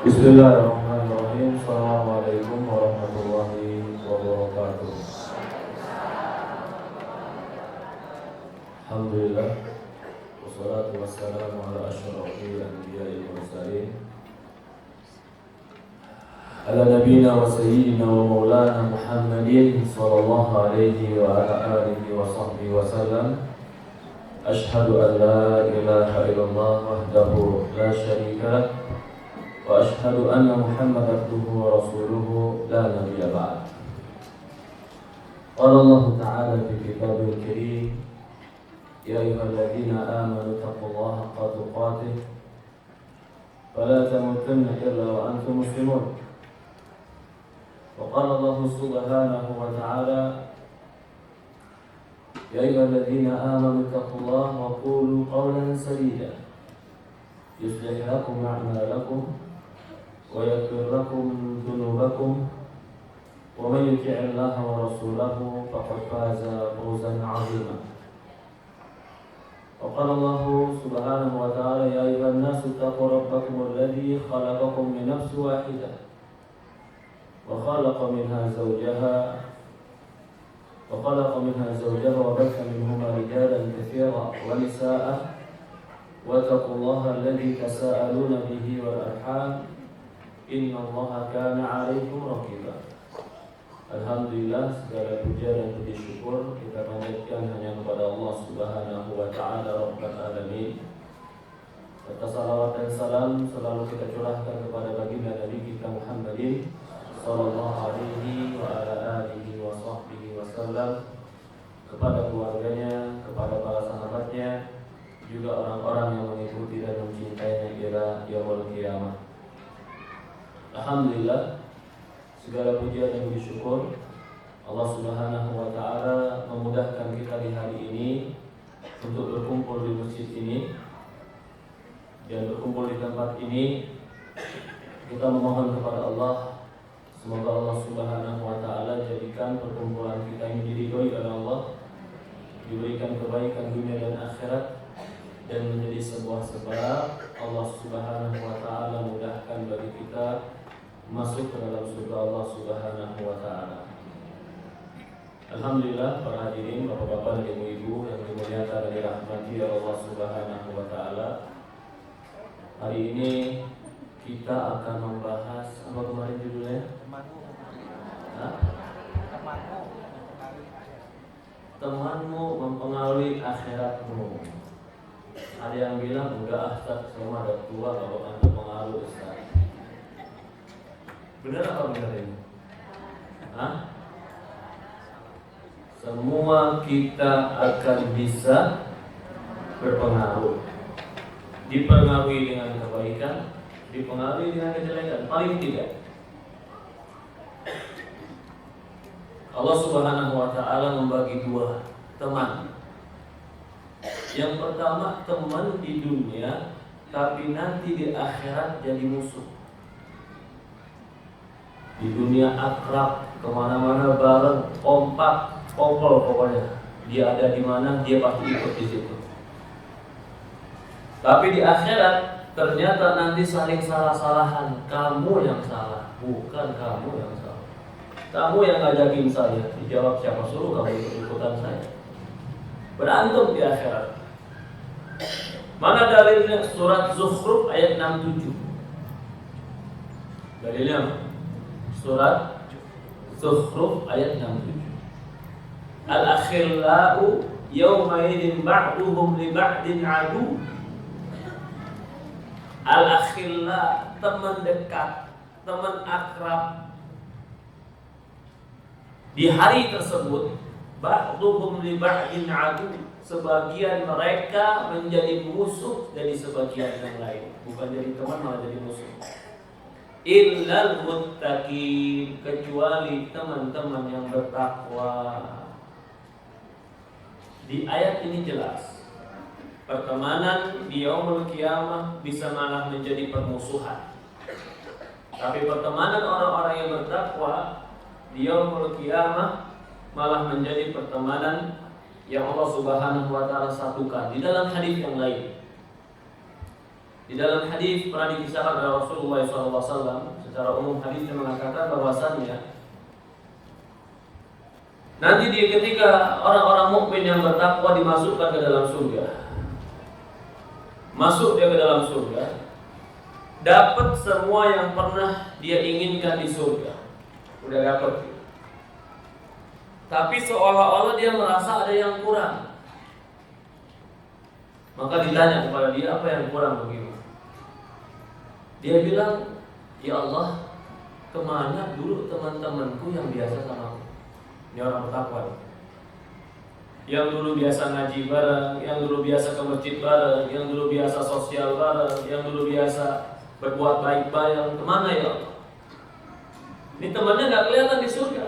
Bismillahirrahmanirrahim. Assalamualaikum warahmatullahi wabarakatuh. Alhamdulillah, wassalatu wassalamu ala asyrafil anbiya'i wal mursalin, ala nabiyina wa sayyidina wa maulana Muhammadin sallallahu alaihi wa ala alihi wa sahbihi wa sallam. Ashhadu an la ilaha illallah wahdahu la syarika lah, wa ashhadu anna Muhammadan abduhu wa rasuluhu la nabiyya ba'd. Qala Allah ta'ala fi kitabil karim, ya ayyuhalladzina amanu taqullaha haqqa tuqatih wa la tamutunna illa wa antum muslimun. Wa qala Allah subhanahu wa ta'ala, ya ayyuhalladzina amanu taqullaha wa qulu qawlan sadida yuslih lakum a'malakum wa yaghfir lakum dhunubakum wa man yuti' Allah wa rasulahu faqad faza fawzan 'azima. Wa qala Allah subhanahu wa ta'ala, ya ayyuhan nasu taqu rabbakum alladhi khalaqakum min nafsin wahidah wa khalaqa minha zawjaha وخلق منها زوجها وبث منهما رجالا كثيرا ونساء واتقوا الله الذي تساءلون به والأرحام إن الله كان عليكم رقيبا. Alhamdulillah, segala puja dan puji syukur kita panjatkan hanya kepada Allah Subhanahu wa Ta'ala Rabbul Alamin. Serta salawat dan salam selalu kita curahkan kepada baginda Nabi kita Muhammadin sallallahu alaihi wa ala alihi wa sahbihi wasallam, kepada keluarganya, kepada para sahabatnya, juga orang-orang yang mengikuti dan mencintainya hingga yaumul qiyamah. Alhamdulillah, segala puja dan puji syukur Allah Subhanahu wa Ta'ala memudahkan kita di hari ini untuk berkumpul di masjid ini dan berkumpul di tempat ini. Kita memohon kepada Allah, semoga Allah Subhanahu wa Ta'ala jadikan perkumpulan kita ini diridhoi oleh Allah, diberikan kebaikan dunia dan akhirat, dan menjadi sebuah sebab Allah Subhanahu wa Ta'ala mudahkan bagi kita masuk ke dalam surga Allah Subhanahu wa Ta'ala. Alhamdulillah, para hadirin, bapak-bapak dan ibu-ibu yang dimuliakan dan dirahmati Allah Subhanahu wa Ta'ala. Hari ini kita akan membahas apa kemarin judulnya? Temanmu mempengaruhi akhiratmu. Ada yang bilang enggak, Ustaz, saya mah ada tua kalau anda pengaruh, Ustaz. Benar apa benar ini? Semua kita akan bisa berpengaruh. Dipengaruhi dengan kebaikan, dipengaruhi dengan kejelekan, paling tidak. Allah Subhanahu wa Ta'ala membagi dua teman. Yang pertama, teman di dunia, tapi nanti di akhirat jadi musuh. Di dunia akrab, kemana-mana bareng, kompak, kompol pokoknya. Dia ada di mana, dia pasti ikut di situ. Tapi di akhirat ternyata nanti saling salah-salahan. Kamu yang salah, bukan kamu yang salah. Kamu yang ngajakin saya, dijawab siapa suruh kamu ikut-ikutan saya. Berantem di akhirat. Mana dalilnya? Surat Zukhruf ayat 67. Dalilnya surat Zukhruf ayat 67. Al-akhillau yawma idin ba'duhum li ba'din adu. Al-akhilla, teman dekat, teman akrab. Di hari tersebut, ba'duhum li ba'din adu, sebagian mereka menjadi musuh dari sebagian yang lain. Bukan jadi teman, malah jadi musuh. Illal muttaqin, kecuali teman-teman yang bertakwa. Di ayat ini jelas, pertemanan di yaumul qiyamah bisa malah menjadi permusuhan. Tapi pertemanan orang-orang yang bertakwa di yaumul qiyamah malah menjadi pertemanan yang Allah Subhanahu wa Ta'ala satukan. Di dalam hadis yang lain, Di dalam hadis pernah dikisahkan oleh Rasulullah SAW, secara umum hadisnya mengatakan bahwasannya nanti ketika orang-orang mukmin yang bertakwa dimasukkan ke dalam surga, masuk dia ke dalam surga, dapat semua yang pernah dia inginkan di surga, udah dapat. Tapi seolah-olah dia merasa ada yang kurang. Maka ditanya kepada dia, apa yang kurang begitu? Dia bilang, ya Allah, kemana dulu teman-temanku yang biasa sama aku? Ini orang bertakwa. Yang dulu biasa ngaji bareng, yang dulu biasa ke masjid bareng, yang dulu biasa sosial bareng, yang dulu biasa berbuat baik bareng, kemana ya Allah? Ini temannya nggak kelihatan di surga.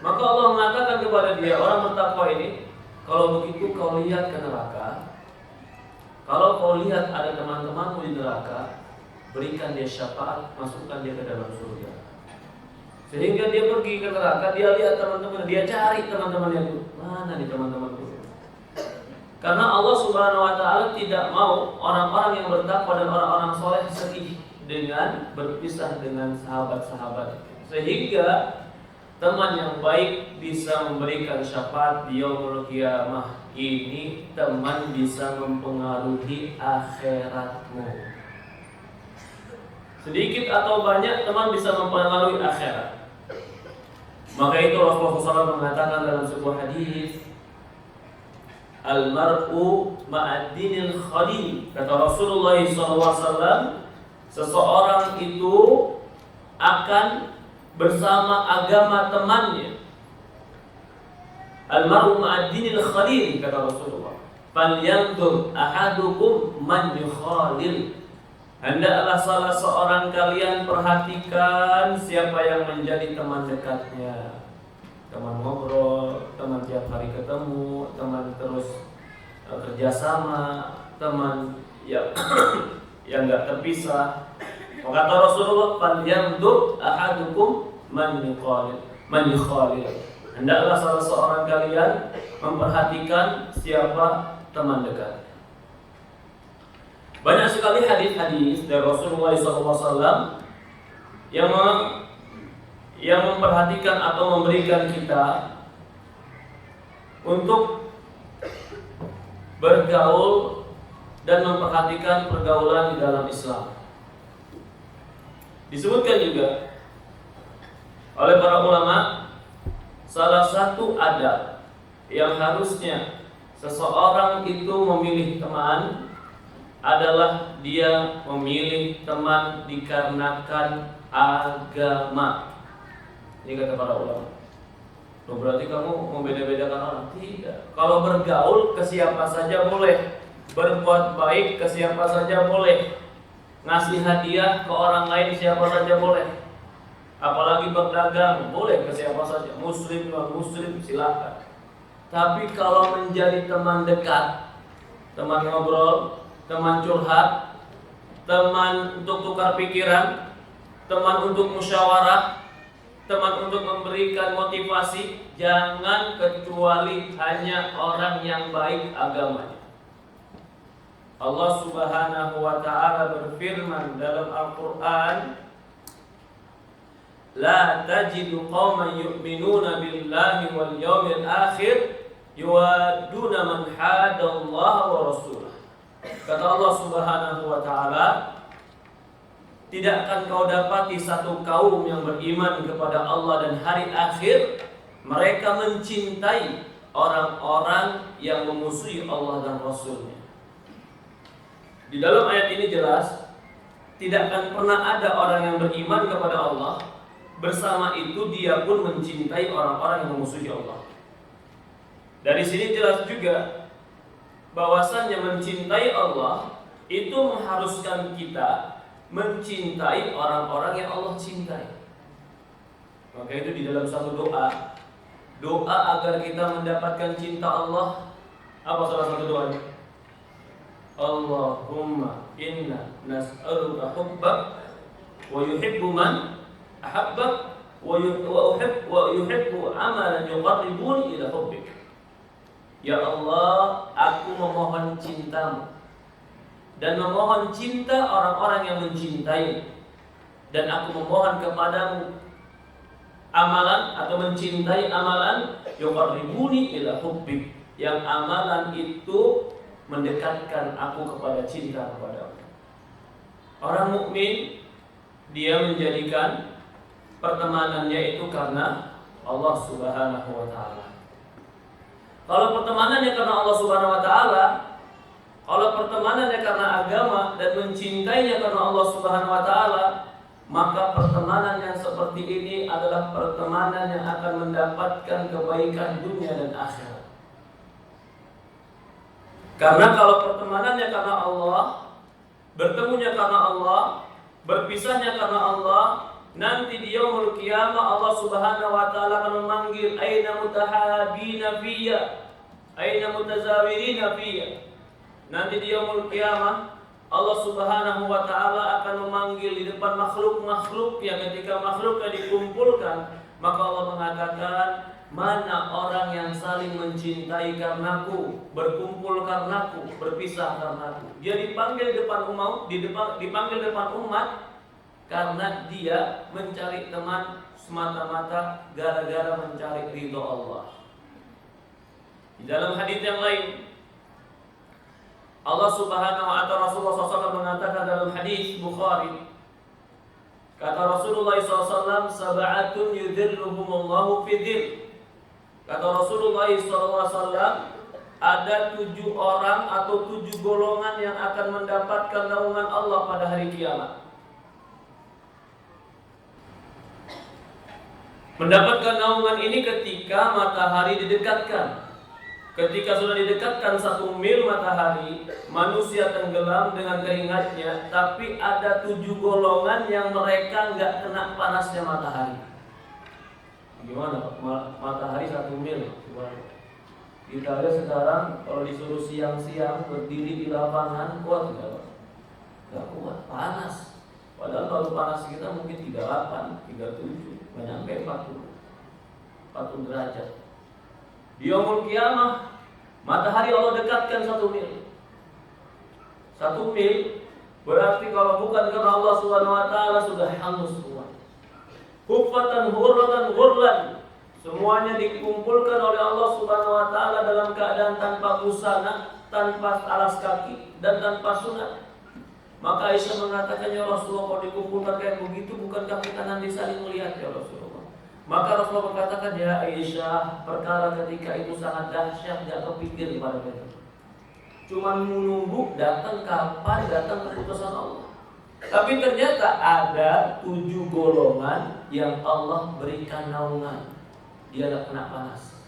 Maka Allah mengatakan kepada dia, orang bertakwa ini, kalau begitu kau lihat ke neraka. Kalau kau lihat ada teman-temanmu di neraka, berikan dia syafaat, masukkan dia ke dalam surga. Sehingga dia pergi ke neraka, dia lihat teman-teman, dia cari teman-temannya itu. Mana nih teman-temanku? Karena Allah Subhanahu wa taala tidak mau orang-orang yang bertakwa dan orang-orang soleh sedih dengan berpisah dengan sahabat-sahabat. Sehingga teman yang baik bisa memberikan syafaat di yaumul qiyamah. Ini teman bisa mempengaruhi akhiratmu. Sedikit atau banyak teman bisa mempengaruhi akhirat. Maka itu Rasulullah SAW mengatakan dalam sebuah hadis, Al-mar'u ma'ad-dinil khalil. Kata Rasulullah SAW, seseorang itu akan bersama agama temannya. Al-mar'u ma'ad-dinil khalil, kata Rasulullah. Falyanzur ahadukum man yukhalil. Hendaklah salah seorang kalian perhatikan siapa yang menjadi teman dekatnya. Teman ngobrol, teman tiap hari ketemu, teman terus kerjasama, teman yang yang nggak terpisah. Kata Rasulullah, "Falyanzur ahadukum man yukhalil." Hendaklah salah seorang kalian memperhatikan siapa teman dekat. Banyak sekali hadis-hadis dari Rasulullah SAW yang memperhatikan atau memberikan kita untuk bergaul dan memperhatikan pergaulan di dalam Islam. Disebutkan juga oleh para ulama, salah satu adab yang harusnya seseorang itu memilih teman adalah dia memilih teman dikarenakan agama. Ini kata para ulama. Loh, berarti kamu membeda-bedakan orang? Tidak. Kalau bergaul ke siapa saja boleh, berbuat baik ke siapa saja boleh, ngasih hadiah ke orang lain siapa saja boleh, apalagi berdagang boleh ke siapa saja, muslim non muslim silakan. Tapi kalau menjadi teman dekat, teman ngobrol, teman curhat, teman untuk tukar pikiran, teman untuk musyawarah, teman untuk memberikan motivasi, jangan kecuali hanya orang yang baik agamanya. Allah Subhanahu wa ta'ala berfirman dalam Al-Quran, La tajidu qawman yu'minuna billahi wal yawmil akhir yuwaduna man hadallaha wa rasulah. Kata Allah Subhanahu wa ta'ala, tidak akan kau dapati satu kaum yang beriman kepada Allah dan hari akhir, mereka mencintai orang-orang yang memusuhi Allah dan Rasulnya. Di dalam ayat ini jelas, tidak akan pernah ada orang yang beriman kepada Allah, bersama itu dia pun mencintai orang-orang yang memusuhi Allah. Dari sini jelas juga bahwasannya mencintai Allah itu mengharuskan kita mencintai orang-orang yang Allah cintai. Maka itu di dalam satu doa agar kita mendapatkan cinta Allah, apa salah satu doanya? Allahumma inna nas'aluka hubbak wa yuhibbu man ahabbak wa yuhibbu amalan yuqarribuni ila hubbik. Ya Allah, aku memohon cintamu dan memohon cinta orang-orang yang mencintai. Dan aku memohon kepadamu amalan atau mencintai amalan yuqarribuni ila hubbik, yang amalan itu mendekatkan aku kepada cinta kepadamu. Orang mukmin dia menjadikan pertemanannya itu karena Allah Subhanahu wa taala. Kalau pertemanannya karena Allah Subhanahu wa taala, kalau pertemanannya karena agama dan mencintainya karena Allah Subhanahu wa taala, maka pertemanan yang seperti ini adalah pertemanan yang akan mendapatkan kebaikan dunia dan akhirat. Karena kalau pertemanannya karena Allah, bertemunya karena Allah, berpisahnya karena Allah, nanti di yaumul qiyamah Allah Subhanahu wa taala akan memanggil aina mutahabina fiyya, aina mutazawirina fiyya. Nanti di yaumul qiyamah Allah Subhanahu wa taala akan memanggil di depan makhluk-makhluk yang ketika makhluknya dikumpulkan, maka Allah mengatakan, mana orang yang saling mencintai karenaku, berkumpul karenaku, berpisah karenaku. Dia dipanggil depan umat, dipanggil depan umat karena dia mencari teman semata-mata gara-gara mencari ridho Allah. Di dalam hadis yang lain, Allah Subhanahu wa ta'ala, Rasulullah SAW mengatakan dalam hadis Bukhari, kata Rasulullah SAW, sab'atun yudhilluhumullahu fi dhil. Kata Rasulullah SAW, ada 7 orang atau 7 golongan yang akan mendapatkan naungan Allah pada hari kiamat. Mendapatkan naungan ini ketika matahari didekatkan. Ketika sudah didekatkan 1 mil matahari, manusia tenggelam dengan keringatnya, tapi ada 7 golongan yang mereka nggak kena panasnya matahari. Gimana Pak? Matahari 1 mil. Kita lihat sekarang kalau disuruh siang-siang berdiri di lapangan, kuat nggak Pak? Nggak kuat, panas. Padahal kalau panas kita mungkin 38, 37, nggak nyampe 40 derajat. Di yaumul qiyamah matahari Allah dekatkan 1 mil. 1 mil berarti kalau bukan karena Allah Subhanahu wa taala sudah hangus semua. Hufatan hurratan ghurlan, semuanya dikumpulkan oleh Allah Subhanahu wa taala dalam keadaan tanpa busana, tanpa alas kaki dan tanpa sunat. Maka Aisyah mengatakan, ya Rasulullah, kalau dikumpulkan kayak begitu, bukankah kita nanti saling melihat ya Rasulullah? Maka Rasulullah berkatakan, ya Aisyah, perkara ketika itu sangat dahsyat, gak kepikir pada kita. Cuma menunggu datang kapan datang keputusan Allah. Tapi ternyata ada 7 golongan yang Allah berikan naungan. Dia tidak kena panas.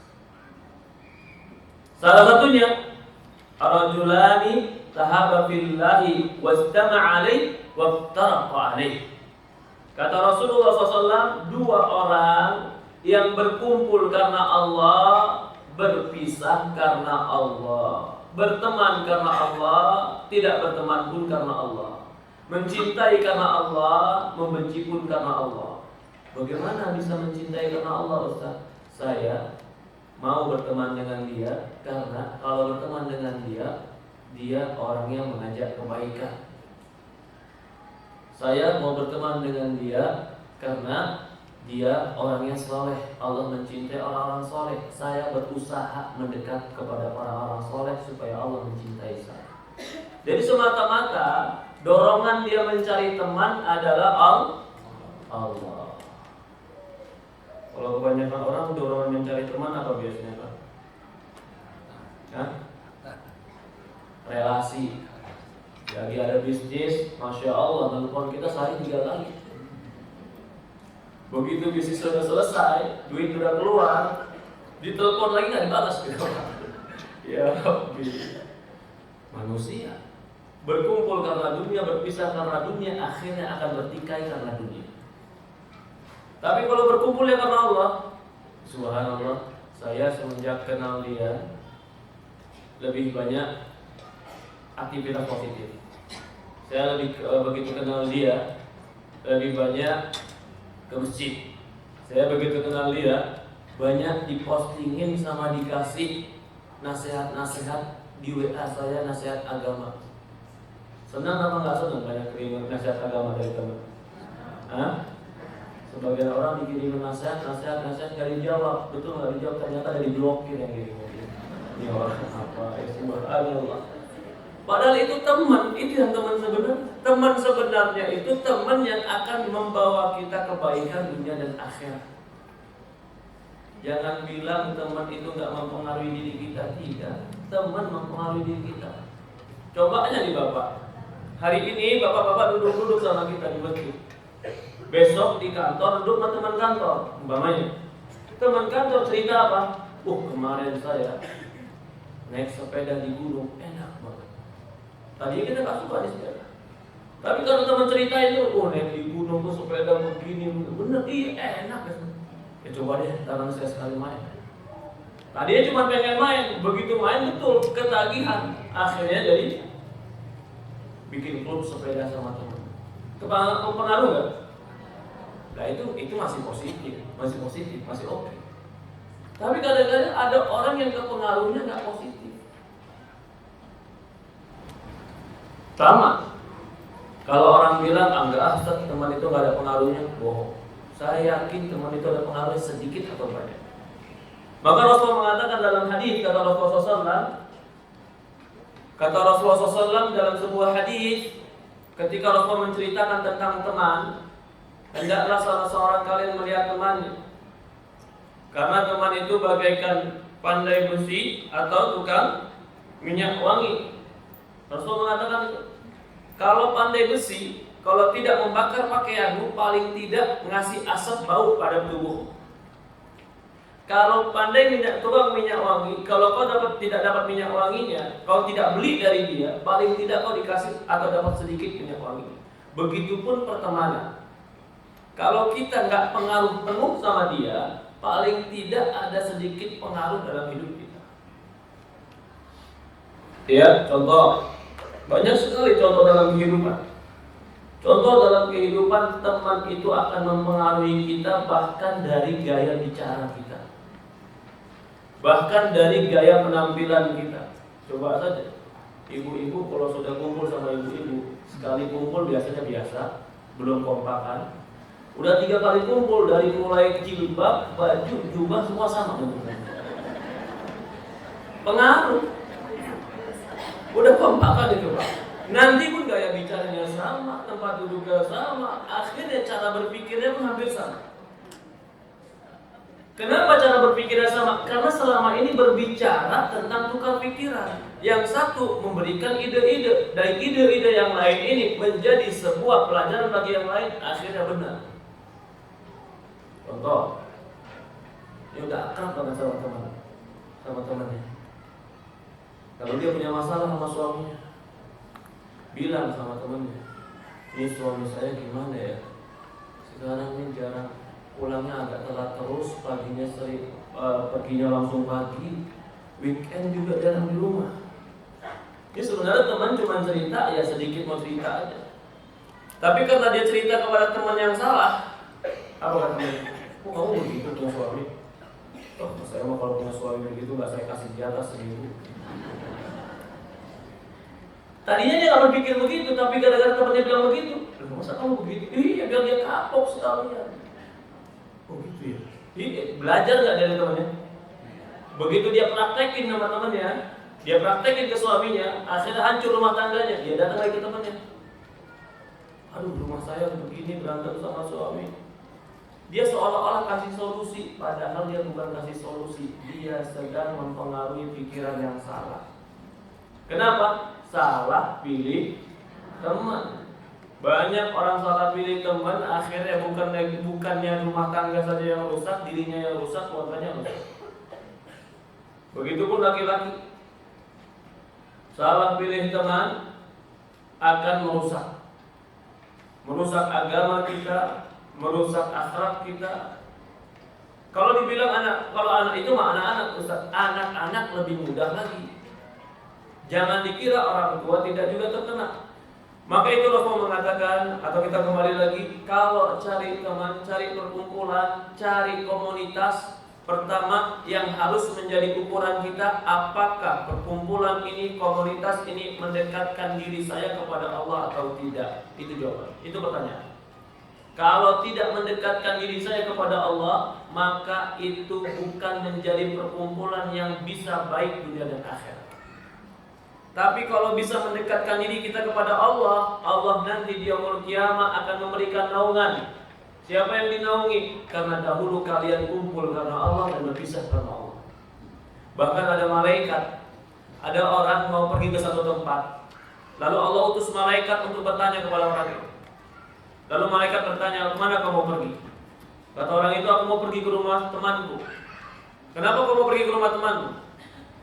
Salah satunya, ar-rajulani tahaba fillahi wastama'a alaihi waftaraqa alaihi. Kata Rasulullah SAW, 2 orang yang berkumpul karena Allah, berpisah karena Allah, berteman karena Allah, tidak berteman pun karena Allah, mencintai karena Allah, membenci pun karena Allah. Bagaimana bisa mencintai karena Allah, Ustaz? Saya mau berteman dengan dia karena kalau berteman dengan dia, dia orang yang mengajak kebaikan. Saya mau berteman dengan dia karena dia orang yang soleh. Allah mencintai orang-orang soleh. Saya berusaha mendekat kepada orang-orang soleh supaya Allah mencintai saya. Jadi semata-mata dorongan dia mencari teman adalah Allah. Kalau kebanyakan orang dorongan mencari teman apa biasanya Pak? Relasi. Lagi ada bisnis, Masya Allah, telepon kita sehari 3 kali. Begitu bisnis sudah selesai, duit sudah keluar, ditelepon lagi nggak dibalas gitu. Ya Rabbi. Manusia berkumpul karena dunia, berpisah karena dunia, akhirnya akan bertikai karena dunia. Tapi kalau berkumpul ya karena Allah, subhanallah, saya semenjak kenal dia lebih banyak aktivitas positif. Saya begitu kenal dia lebih banyak ke masjid. Saya begitu kenal dia banyak dipostingin sama dikasih nasihat-nasihat di WA saya, nasihat agama. Senang apa nggak senang banyak kiriman nasihat agama dari teman? Hah? Sebagian orang dikirim nasihat nggak dijawab, betul nggak dijawab, ternyata dari blokir yang kirim. Ini orang apa? Subhanallah. Padahal itu teman, itu yang teman sebenarnya. Teman sebenarnya itu teman yang akan membawa kita kebaikan dunia dan akhirat. Jangan bilang teman itu nggak mempengaruhi diri kita, tidak. Teman mempengaruhi diri kita. Coba aja nih Bapak. Hari ini bapak-bapak duduk-duduk sama kita di masjid. Besok di kantor duduk sama teman kantor, umpamanya. Teman kantor cerita apa? Kemarin saya naik sepeda di gunung, enak banget. Tadinya kita nggak suka di sepeda. Tapi kalau teman cerita itu, naik di gunung tuh sepeda begini, bener, iya enak kan. Ya coba deh, sekarang saya sekali main. Tadinya cuma pengen main, begitu main betul ketagihan, akhirnya jadi bikin klub sepeda sama teman. Pengaruh nggak? Nah itu masih positif, masih oke. Tapi kadang-kadang ada orang yang kepengaruhnya nggak positif. Sama. Kalau orang bilang enggak, teman itu nggak ada pengaruhnya, bohong. Saya yakin teman itu ada pengaruhnya sedikit atau banyak. Maka Rasulullah mengatakan dalam hadis, kata Rasulullah SAW dalam sebuah hadis, ketika Rasulullah menceritakan tentang teman, hendaklah salah seorang kalian melihat temannya, karena teman itu bagaikan pandai besi atau tukang minyak wangi. Rasul mengatakan itu. Kalau pandai besi, kalau tidak membakar pakaianmu, paling tidak ngasih asap bau pada tubuh. Kalau pandai tukang minyak wangi, kalau kau tidak dapat minyak wanginya, kau tidak beli dari dia, paling tidak kau dikasih atau dapat sedikit minyak wangi. Begitupun pertemanan. Kalau kita nggak pengaruh penuh sama dia, paling tidak ada sedikit pengaruh dalam hidup kita. Ya, contoh. Banyak sekali contoh dalam kehidupan. Contoh dalam kehidupan, teman itu akan mempengaruhi kita bahkan dari gaya bicara kita. Bahkan dari gaya penampilan kita. Coba saja, ibu-ibu kalau sudah kumpul sama ibu-ibu, sekali kumpul biasanya biasa, belum kompakan. Udah 3 kali kumpul, dari mulai jilbab, baju, jubah semua sama. Pengaruh. Udah kompakan itu Pak. Nanti pun gaya bicaranya sama, tempat duduknya sama, akhirnya cara berpikirnya pun hampir sama. Kenapa cara berpikirnya sama? Karena selama ini berbicara tentang tukar pikiran. Yang satu memberikan ide-ide, dan ide-ide yang lain ini menjadi sebuah pelajaran bagi yang lain, akhirnya benar. Contoh, dia udah akrab banget sama temannya. Kalau dia punya masalah sama suaminya, bilang sama temannya, ini suami saya gimana ya? Sekarang ini jarang pulangnya, agak telat terus, paginya sering perginya langsung pagi, weekend juga jarang di rumah. Ini sebenarnya teman cuma cerita, ya sedikit mau cerita aja. Tapi karena dia cerita kepada teman yang salah, apa katanya? Kok kamu begitu punya suami? Saya mah kalau punya suami begitu nggak saya kasih jatah seminggu. Tadinya dia nggak berpikir begitu, tapi gara-gara temannya bilang begitu, masa kamu begitu? Iya, biar dia kapok sekalian. Oh gitu ya? Belajar nggak dari temannya? Begitu dia praktekin sama temannya, dia praktekin ke suaminya, akhirnya hancur rumah tangganya. Dia datang lagi ke temannya. Aduh, rumah saya begini, berantem sama suami. Dia seolah-olah kasih solusi, padahal dia bukan kasih solusi. Dia sedang mempengaruhi pikiran yang salah. Kenapa? Salah pilih teman. Banyak orang salah pilih teman, akhirnya bukannya rumah tangga saja yang rusak, dirinya yang rusak, keluarganya rusak. Begitupun laki-laki. Salah pilih teman akan merusak agama kita, merusak akhlak kita. Kalau dibilang kalau anak itu mah anak-anak, Ustaz. Anak-anak lebih mudah lagi. Jangan dikira orang tua tidak juga terkena. Maka itu Rasul mengatakan, atau kita kembali lagi, kalau cari teman, cari perkumpulan, cari komunitas, Pertama, yang harus menjadi ukuran kita, apakah perkumpulan ini, komunitas ini mendekatkan diri saya kepada Allah atau tidak? Itu jawaban. Itu pertanyaan. Kalau tidak mendekatkan diri saya kepada Allah, maka itu bukan menjadi perkumpulan yang bisa baik dunia dan akhirat. Tapi kalau bisa mendekatkan diri kita kepada Allah, Allah nanti di yaumul qiyamah akan memberikan naungan. Siapa yang dinaungi? Karena dahulu kalian kumpul karena Allah dan berpisah karena Allah. Bahkan ada malaikat, ada orang mau pergi ke satu tempat, lalu Allah utus malaikat untuk bertanya kepada orang itu. Lalu malaikat bertanya, kemana kamu mau pergi? Kata orang itu, aku mau pergi ke rumah temanku. Kenapa kau mau pergi ke rumah temanku?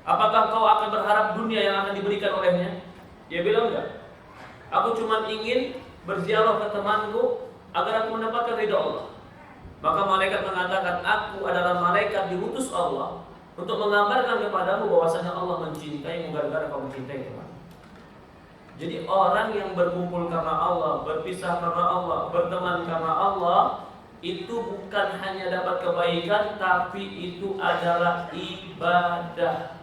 Apakah kau akan berharap dunia yang akan diberikan olehnya? Dia bilang enggak. Aku cuma ingin berziarah ke temanku agar aku mendapatkan ridha Allah. Maka malaikat mengatakan, aku adalah malaikat diutus Allah untuk mengabarkan kepadamu bahwasanya Allah mencintaimu gara-gara kau mencintai teman. Jadi orang yang berkumpul karena Allah, berpisah karena Allah, berteman karena Allah, itu bukan hanya dapat kebaikan, tapi itu adalah ibadah.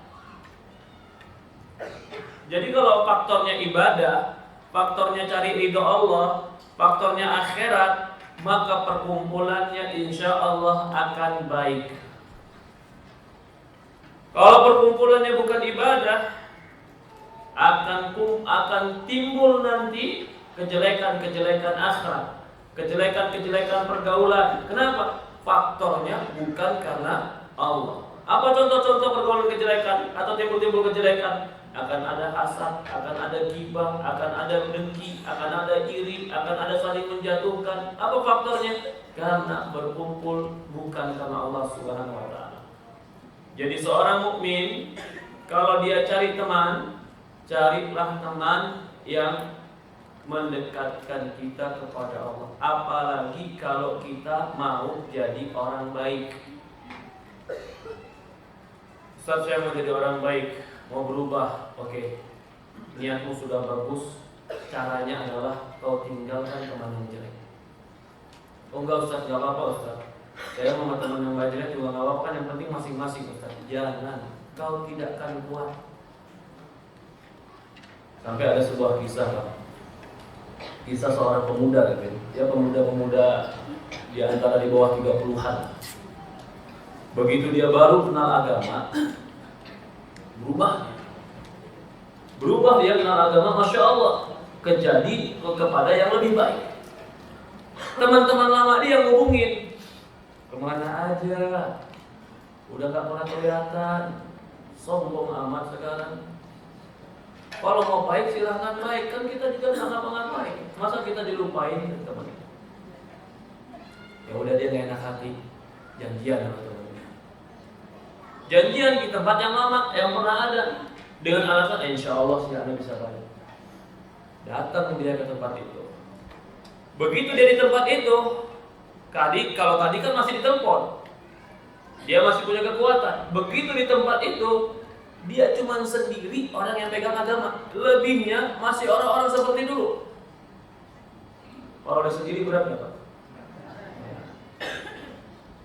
Jadi kalau faktornya ibadah, faktornya cari ridho Allah, faktornya akhirat, maka perkumpulannya insya Allah akan baik. Kalau perkumpulannya bukan ibadah, akan timbul nanti kejelekan-kejelekan akhirat, kejelekan-kejelekan pergaulan. Kenapa? Faktornya bukan karena Allah. Apa contoh-contoh pergaulan kejelekan atau timbul-timbul kejelekan? Akan ada hasad, akan ada ghibah, akan ada dengki, akan ada iri, akan ada saling menjatuhkan. Apa faktornya? Karena berkumpul bukan karena Allah Subhanahu wa taala. Jadi seorang mukmin kalau dia cari teman, carilah teman yang mendekatkan kita kepada Allah. Apalagi kalau kita mau jadi orang baik. Ustaz, saya mau jadi orang baik, mau berubah. Oke, niatmu sudah bagus. Caranya adalah kau tinggalkan teman yang jelek. Oh enggak Ustaz, enggak apa-apa Ustaz, saya sama teman yang jelek juga enggak apa-apa, kan yang penting masing-masing Ustaz. Jangan, kau tidak akan kuat. Sampai ada sebuah kisah Pak. Kisah seorang pemuda gitu. Dia pemuda-pemuda di antara di bawah 30-an. Begitu dia baru kenal agama, berubah dia kenal agama, Masya Allah, kejadi kepada yang lebih baik. Teman-teman lama dia ngubungin, kemana aja, udah gak pernah kelihatan, sombong amat sekarang. Kalau mau baik silahkan baik, kan kita juga nggak ngapa-ngapain. Masa kita dilupain teman? Ya udah, dia nggak enak hati, janjian sama teman. Janjian di tempat yang lama, yang pernah ada, dengan alasan insya Allah si Anda bisa baik. Datang dia ke tempat itu. Begitu dia di tempat itu, kalau tadi kan masih ditelepon, dia masih punya kekuatan. Begitu di tempat itu, dia cuma sendiri orang yang pegang agama. Lebihnya masih orang-orang seperti dulu. Kalau udah sendiri berat nggak Pak?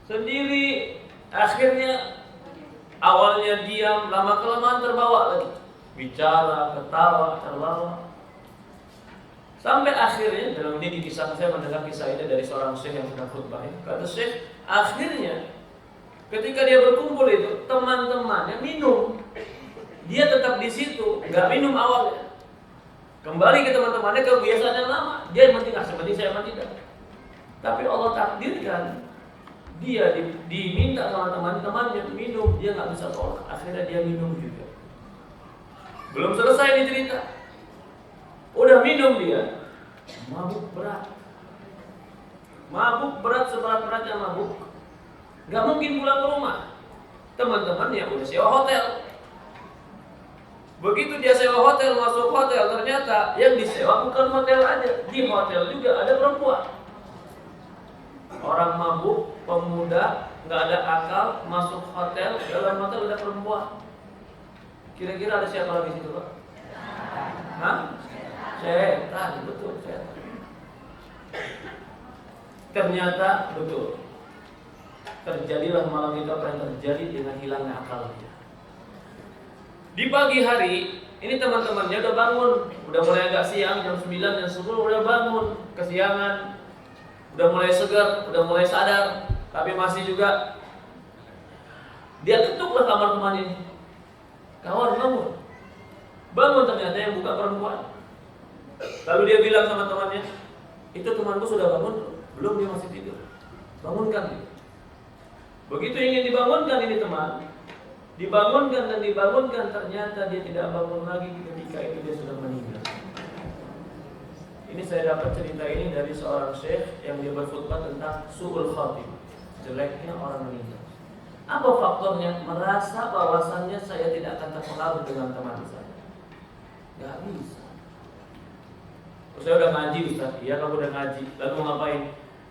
Sendiri, akhirnya awalnya diam, lama-kelamaan terbawa lagi, bicara, ketawa, terbawa. Sampai akhirnya, dalam ini di kisah, saya mendengar kisah ini dari seorang syekh yang sedang khutbah. Kata syekh, akhirnya ketika dia berkumpul itu, teman-temannya minum. Dia tetap di situ, nggak minum awalnya. Kembali ke teman-temannya, ke kebiasaan yang lama. Dia yang penting seperti saya mah tidak. Tapi Allah takdirkan dia diminta sama teman-temannya minum, dia nggak bisa tolak. Akhirnya dia minum juga. Belum selesai nih cerita, udah minum dia, mabuk berat seberat-beratnya mabuk. Nggak mungkin pulang ke rumah. Teman-temannya udah sewa hotel. Begitu dia sewa hotel, masuk hotel, ternyata yang disewa bukan hotel aja, di hotel juga ada perempuan. Orang mabuk, pemuda, nggak ada akal, masuk hotel, dalam hotel ada perempuan. Kira-kira ada siapa lagi situ Pak? Hah? Setan, betul setan. Ternyata betul. terjadilah malam itu apa yang terjadi dengan hilangnya akalnya. Di pagi hari, ini teman-temannya udah bangun, udah mulai agak siang, jam 9, jam 10 udah bangun, kesiangan, udah mulai segar, udah mulai sadar, tapi masih juga dia ketuklah kamar temannya. Kawan, bangun. Bangun, ternyata yang buka perempuan. Lalu dia bilang sama temannya, itu temanku sudah bangun? Belum, dia masih tidur. Bangunkan dia. Begitu ingin dibangunkan ini teman, dibangunkan dan dibangunkan, ternyata dia tidak bangun lagi. Ketika itu dia sudah meninggal. Ini saya dapat cerita ini dari seorang syekh yang dia berkhutbah tentang su'ul khatimah, jeleknya orang meninggal. Apa faktornya? Merasa bahwasannya saya tidak akan terpengaruh dengan teman saya. Gak bisa. Saya udah ngaji Ustaz. Iya, kamu udah ngaji. Lalu mau ngapain?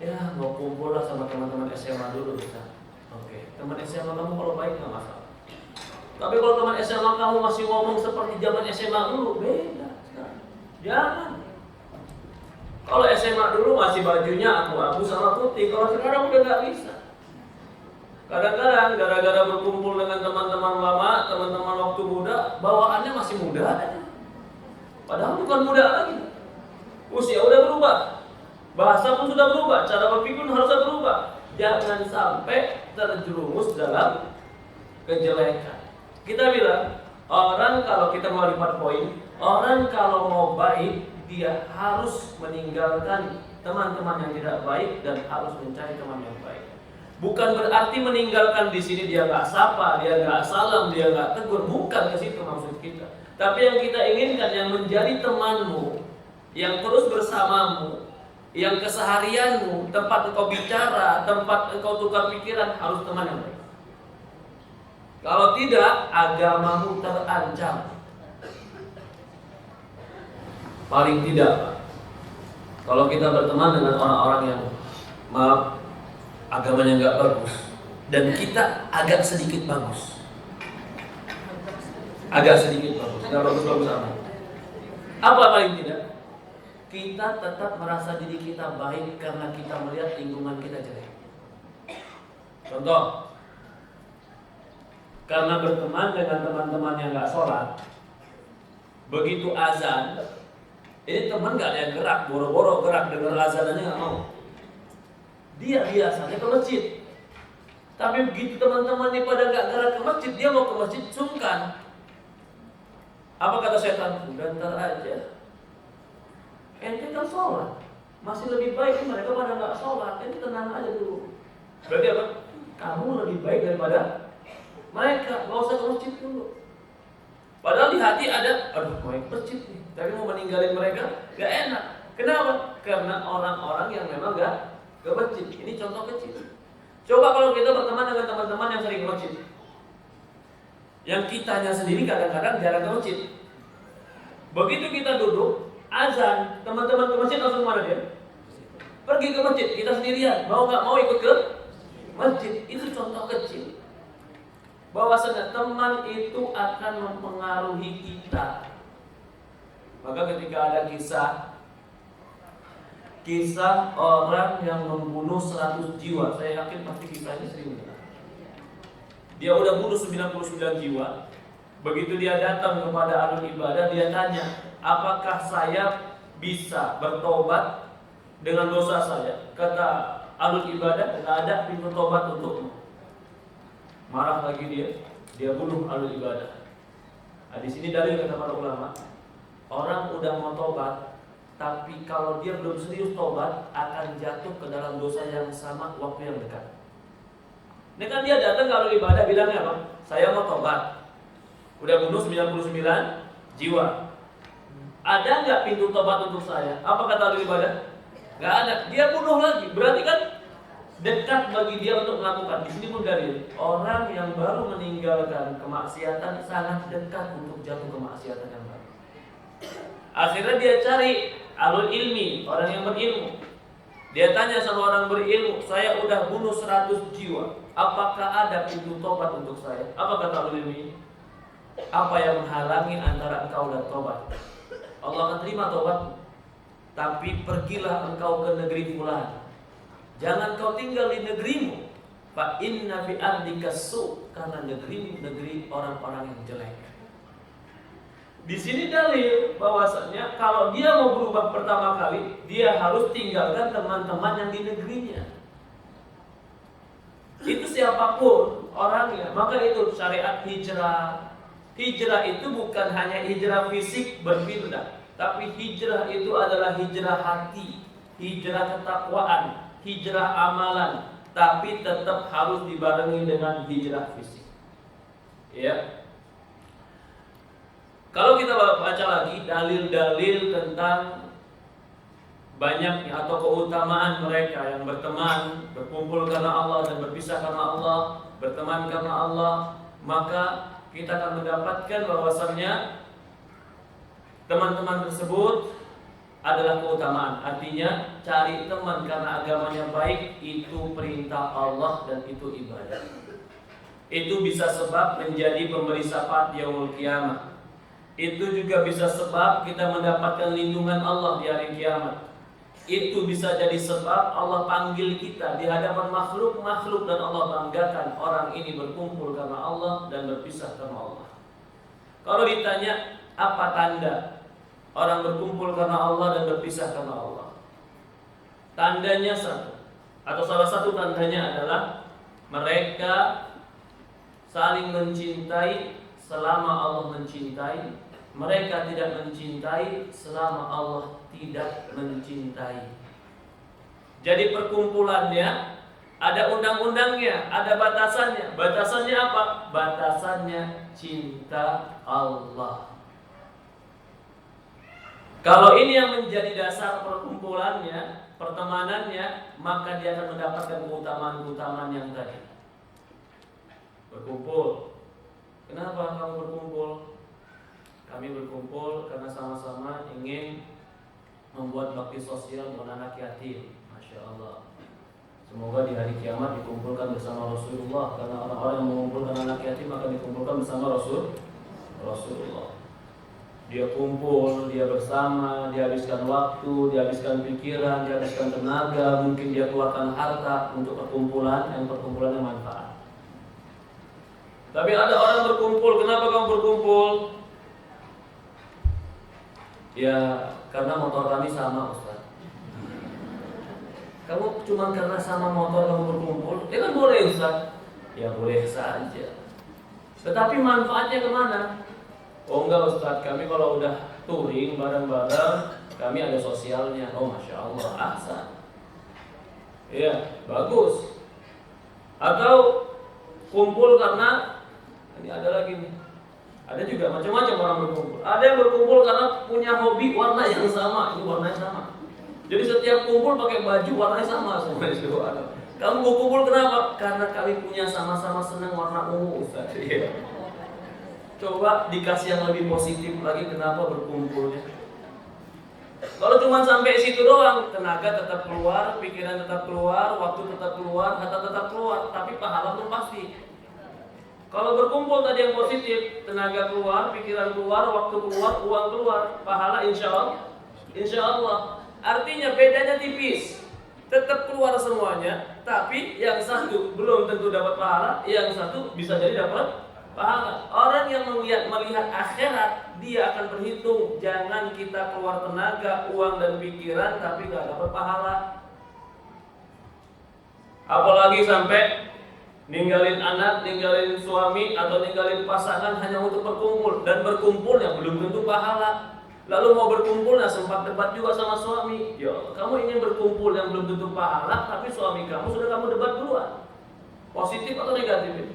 Ya, mau kumpul lah sama teman-teman SMA dulu Ustaz. Oke, teman SMA kamu kalau baik nggak masalah. Tapi kalau teman SMA kamu masih ngomong seperti zaman SMA dulu, beda. Jangan. Kalau SMA dulu masih bajunya abu-abu sama putih. Kalau sekarang udah nggak bisa. Kadang-kadang gara-gara berkumpul dengan teman-teman lama, teman-teman waktu muda, bawaannya masih muda aja. Padahal bukan muda lagi. Usia udah berubah, bahasa pun sudah berubah, cara berpikir pun harus berubah. Jangan sampai terjerumus dalam kejelekan. Kita bilang, orang kalau kita mau 4 poin, orang kalau mau baik, dia harus meninggalkan teman-teman yang tidak baik dan harus mencari teman yang baik. Bukan berarti meninggalkan di sini dia nggak sapa, dia nggak salam, dia nggak tegur. Bukan ke situ maksud kita. Tapi yang kita inginkan yang menjadi temanmu, yang terus bersamamu, yang keseharianmu, tempat engkau bicara, tempat engkau tukar pikiran, harus teman yang baik. Kalau tidak, agamamu terancam. Paling tidak, Pak, kalau kita berteman dengan orang-orang yang maaf, agamanya nggak bagus, dan kita agak sedikit bagus, nggak bagus-bagus amat. Apa paling tidak? Kita tetap merasa diri kita baik karena kita melihat lingkungan kita jelek. Contoh, karena berteman dengan teman-teman yang nggak sholat, begitu azan, ini teman nggak ada yang gerak, boro-boro gerak dengar azan aja nggak mau. Dia biasanya ke masjid, tapi begitu teman-teman ini pada nggak gerak ke masjid, dia mau ke masjid sungkan. Apa kata setan? Udah ntar aja. Ente kan sholat, masih lebih baik mereka pada nggak sholat. Ente tenang aja dulu. Berarti apa? Kamu lebih baik daripada mereka. Nggak usah ke masjid dulu. Padahal di hati ada, aduh mau ke masjid nih, tapi mau meninggalin mereka nggak enak. Kenapa? Karena orang-orang yang memang nggak ke masjid. Ini contoh kecil. Coba kalau kita berteman dengan teman-teman yang sering ke masjid, yang kitanya sendiri kadang-kadang jarang ke masjid. Begitu kita duduk azan, teman-teman ke masjid langsung mana dia? Pergi ke masjid, kita sendirian, mau nggak mau ikut ke masjid. Itu contoh kecil. Bahwasanya teman itu akan mempengaruhi kita. Maka ketika ada kisah orang yang membunuh 100 jiwa, saya yakin pasti kisahnya sering dengar. Dia udah bunuh 99 jiwa. Begitu dia datang kepada ahli ibadah, dia tanya, apakah saya bisa bertobat dengan dosa saya? Kata ahli ibadah, tidak ada pintu tobat untukmu. Marah lagi dia bunuh ahli ibadah. Nah, di sini dalil kata para ulama, orang udah mau tobat, tapi kalau dia belum serius tobat, akan jatuh ke dalam dosa yang sama waktu yang dekat. Ini kan dia datang ke ahli ibadah, bilangnya apa? Saya mau tobat. Udah bunuh 99 jiwa. Ada nggak pintu tobat untuk saya? Apa kata ahli ibadah? Nggak ada. Dia bunuh lagi. Berarti kan dekat bagi dia untuk melakukan. Di sini pun dalil, orang yang baru meninggalkan kemaksiatan sangat dekat untuk jatuh kemaksiatan yang baru. Akhirnya dia cari alul ilmi, orang yang berilmu. Dia tanya sama orang berilmu, saya udah bunuh 100 jiwa, apakah ada pintu tobat untuk saya? Apa kata alul ilmi? Apa yang menghalangi antara engkau dan tobat? Allah akan terima tobat, tapi pergilah engkau ke negeri fulan. Jangan kau tinggal di negerimu. fa inna fi ardika su, karena negeri orang-orang yang jelek. Di sini dalil bahwasanya kalau dia mau berubah pertama kali, dia harus tinggalkan teman-teman yang di negerinya. Itu siapapun orangnya. Maka itu syariat hijrah. Hijrah itu bukan hanya hijrah fisik berpindah, tapi hijrah itu adalah hijrah hati, hijrah ketakwaan, hijrah amalan, tapi tetap harus dibarengi dengan hijrah fisik. Ya. Kalau kita baca lagi dalil-dalil tentang banyaknya atau keutamaan mereka yang berteman, berkumpul karena Allah dan berpisah karena Allah, berteman karena Allah, maka kita akan mendapatkan bahwasannya teman-teman tersebut adalah keutamaan. Artinya cari teman karena agamanya baik itu perintah Allah dan itu ibadah. Itu bisa sebab menjadi pemberi syafaat yaumul kiamah. Itu juga bisa sebab kita mendapatkan lindungan Allah di hari kiamat. Itu bisa jadi sebab Allah panggil kita di hadapan makhluk-makhluk dan Allah banggakan orang ini berkumpul karena Allah dan berpisah karena Allah. Kalau ditanya apa tanda orang berkumpul karena Allah dan berpisah karena Allah? Tandanya satu, atau salah satu tandanya adalah mereka saling mencintai selama Allah mencintai. Mereka tidak mencintai selama Allah tidak mencintai. Jadi perkumpulannya ada undang-undangnya, ada batasannya. Batasannya apa? Batasannya cinta Allah. Kalau ini yang menjadi dasar perkumpulannya, pertemanannya, maka dia akan mendapatkan keutamaan-keutamaan yang tadi. Berkumpul. Kenapa kamu berkumpul? Kami berkumpul karena sama-sama ingin membuat bakti sosial untuk anak yatim. Masya Allah. Semoga di hari kiamat dikumpulkan bersama Rasulullah. Karena orang-orang yang mengumpulkan anak yatim akan dikumpulkan bersama Rasulullah. Dia kumpul, dia bersama, dia habiskan waktu, dia habiskan pikiran, dia habiskan tenaga, mungkin dia keluarkan harta untuk perkumpulan yang perkumpulannya manfaat. Tapi ada orang berkumpul, kenapa kamu berkumpul? Ya karena motor kami sama, Ustaz. Kamu cuma karena sama motor kamu berkumpul? Ya kan boleh, Ustaz. Ya boleh saja. Tetapi manfaatnya kemana? Oh enggak, Ustaz, kami kalau udah touring bareng-bareng, kami ada sosialnya. Oh Masya Allah, ahsan. Iya, bagus. Atau kumpul karena ini ada lagi nih. Ada juga macam-macam orang berkumpul. Ada yang berkumpul karena punya hobi warna yang sama. Ini warnanya sama. Jadi setiap kumpul pakai baju warnanya sama semua. Kamu berkumpul kenapa? Karena kami punya sama-sama senang warna ungu, Ustaz. Coba dikasih yang lebih positif lagi, kenapa berkumpulnya? Kalau cuma sampai situ doang, tenaga tetap keluar, pikiran tetap keluar, waktu tetap keluar, harta tetap keluar, tapi pahala belum pasti. Kalau berkumpul tadi yang positif, tenaga keluar, pikiran keluar, waktu keluar, uang keluar, pahala insya Allah. Artinya bedanya tipis, tetap keluar semuanya, tapi yang satu belum tentu dapat pahala, yang satu bisa jadi dapat pahala. Orang yang melihat akhirat, dia akan berhitung, jangan kita keluar tenaga, uang dan pikiran, tapi nggak dapat pahala. Apalagi sampai ninggalin anak, ninggalin suami, atau ninggalin pasangan hanya untuk berkumpul. Dan berkumpulnya belum tentu pahala. Lalu mau berkumpulnya sempat debat juga sama suami. Yo, kamu ingin berkumpul yang belum tentu pahala, tapi suami kamu sudah kamu debat duluan. Positif atau negatif ini?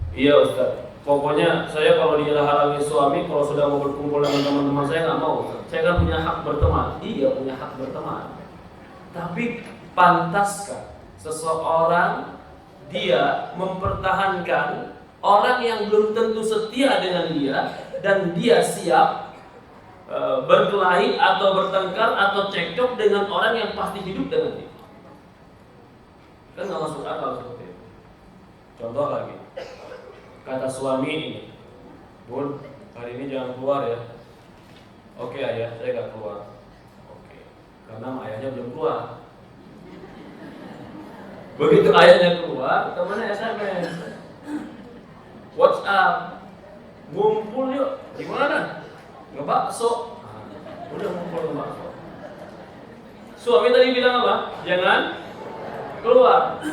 Iya Ustaz, pokoknya saya kalau dihalangi suami, kalau sudah mau berkumpul dengan teman-teman saya nggak mau, Ustaz. Saya kan punya hak berteman. Iya, punya hak berteman. Tapi pantaskah seseorang dia mempertahankan orang yang belum tentu setia dengan dia dan dia siap berkelahi atau bertengkar atau cekcok dengan orang yang pasti hidup dengan dia? Kan nggak masuk akal seperti itu. Contoh lagi, kata suami ini, Bun, hari ini jangan keluar ya. Oke ayah, saya nggak keluar. Oke, karena ayahnya belum keluar. Begitu ayahnya keluar, temannya SMS, WhatsApp, ngumpul yuk, gimana? Ngebakso. Udah ngumpul ngebakso. Suami tadi bilang apa? Jangan keluar.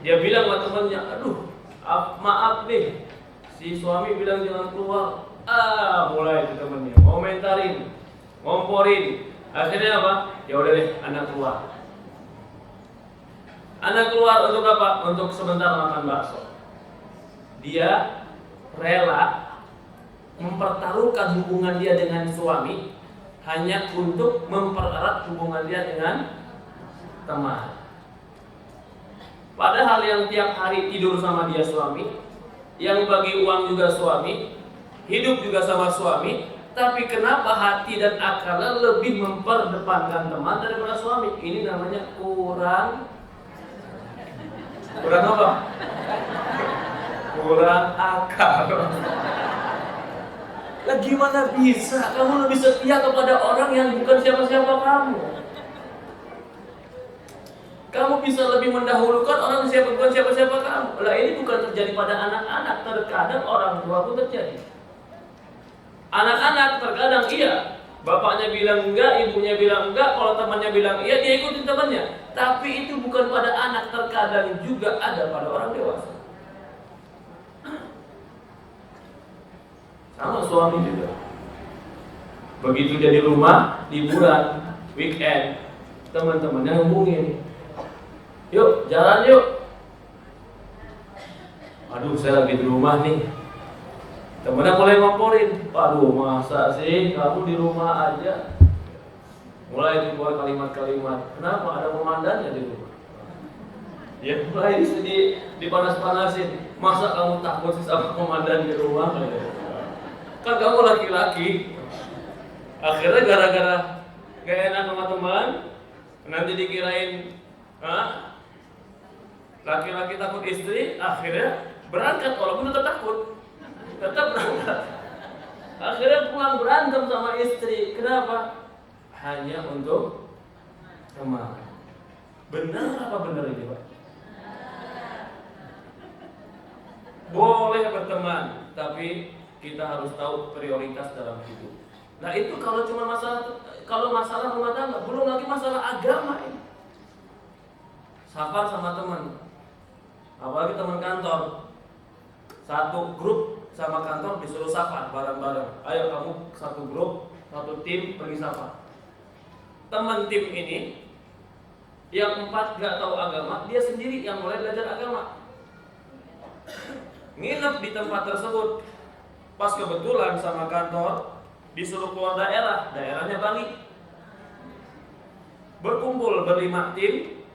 Dia bilang sama temannya, aduh, maaf nih, si suami bilang jangan keluar. Mulai itu temannya komentarin, ngomporin. Akhirnya apa? Ya udah deh, anak keluar. Anak keluar untuk apa? Untuk sebentar makan bakso. Dia rela mempertaruhkan hubungan dia dengan suami hanya untuk mempererat hubungan dia dengan teman. Padahal yang tiap hari tidur sama dia suami, yang bagi uang juga suami, hidup juga sama suami, tapi kenapa hati dan akalnya lebih memperdepankan teman daripada suami? Ini namanya kurang apa? Kurang akal. Lah gimana bisa kamu lebih setia kepada orang yang bukan siapa-siapa kamu? Kamu bisa lebih mendahulukan orang yang bukan siapa-siapa kamu. Lah ini bukan terjadi pada anak-anak, terkadang orang tua pun terjadi. Anak-anak terkadang iya, bapaknya bilang enggak, ibunya bilang enggak, kalau temannya bilang iya, dia ikutin temannya. Tapi itu bukan pada anak, terkadang juga ada pada orang dewasa. Sama suami juga. Begitu dia di rumah, liburan, weekend, teman-temannya hubungin, yuk jalan yuk. Aduh saya lagi di rumah nih. Temennya mulai ngomporin, aduh masa sih kamu di rumah aja. Mulai dibuat kalimat-kalimat, kenapa ada komandannya di rumah? Ya mulai dipanas-panasin. Masa kamu takut sih sama komandan di rumah? Kan kamu laki-laki. Akhirnya gara-gara gak enak sama teman, nanti dikirain laki-laki takut istri, akhirnya berangkat walaupun tetap takut. Tetap berangkat. Akhirnya pulang berantem sama istri. Kenapa? Hanya untuk teman. Benar apa benar ini, Pak? Boleh berteman, tapi kita harus tahu prioritas dalam hidup. Nah itu kalau cuma masalah rumah tangga, belum lagi masalah agama ini. Safar sama teman, apalagi teman kantor, satu grup sama kantor disuruh safar bareng-bareng. Ayo kamu satu grup, satu tim pergi safar. Teman tim ini yang 4 gak tahu agama, dia sendiri yang mulai belajar agama. Nginep di tempat tersebut. Pas kebetulan sama kantor disuruh keluar daerahnya Bali. Berkumpul ber5 tim,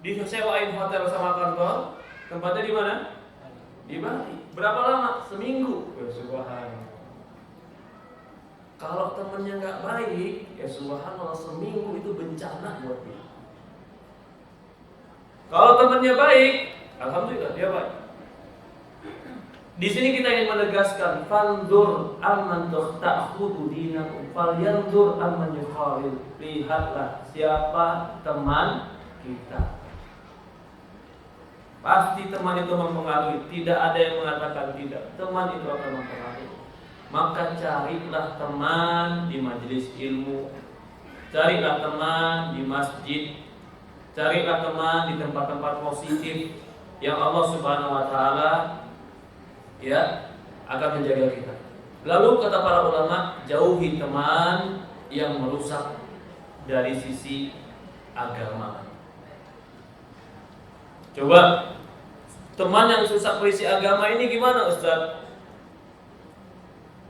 disewain hotel sama kantor. Tempatnya di mana? Di Bali. Berapa lama? Seminggu. Subhanallah. Kalau temennya nggak baik, ya subhanallah seminggu itu bencana buat dia. Kalau temennya baik, alhamdulillah dia baik. Di sini kita ingin menegaskan, fanzur amman ta'khudhu dinakum falyanzur amman yukhalil. Lihatlah siapa teman kita. Pasti teman itu mempengaruhi. Tidak ada yang mengatakan tidak. Teman itu akan mempengaruhi. Maka carilah teman di majelis ilmu, carilah teman di masjid, carilah teman di tempat-tempat positif yang Allah Subhanahu wa taala ya akan menjaga kita. Lalu kata para ulama, jauhi teman yang merusak dari sisi agama. Coba teman yang susah berisi agama ini gimana, Ustaz?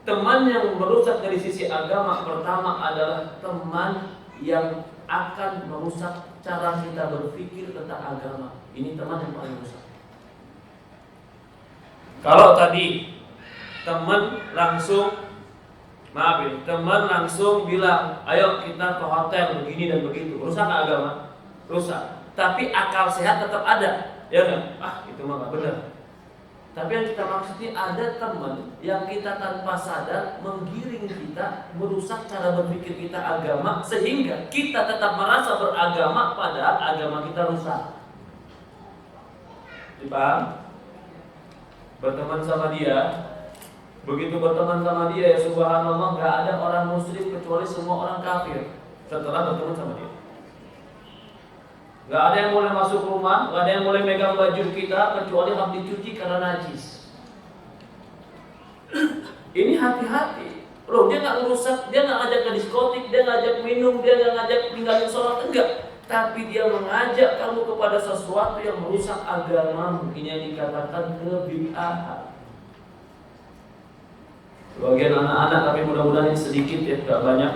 Teman yang merusak dari sisi agama pertama adalah teman yang akan merusak cara kita berpikir tentang agama. Ini teman yang paling rusak. Kalau tadi teman langsung bilang, ayo kita ke hotel begini dan begitu, rusak agama? Rusak. Tapi akal sehat tetap ada, ya kan? Itu mah gak benar. Tapi yang kita maksudnya ada teman yang kita tanpa sadar menggiring kita, merusak cara berpikir kita agama, sehingga kita tetap merasa beragama padahal agama kita rusak. Dipaham? Berteman sama dia. Begitu berteman sama dia, ya subhanallah, gak ada orang muslim kecuali semua orang kafir setelah berteman sama dia. Gak ada yang boleh masuk rumah, gak ada yang boleh megang baju kita kecuali harus dicuci karena najis. Ini hati-hati. Loh, dia gak merusak, dia gak ngajak ke diskotik, dia ngajak minum, dia gak ngajak tinggalin sholat, enggak. Tapi dia mengajak kamu kepada sesuatu yang merusak agamamu. Ini yang dikatakan kebid'ahan. Sebagian anak-anak, tapi mudah-mudahan ini sedikit ya, gak banyak,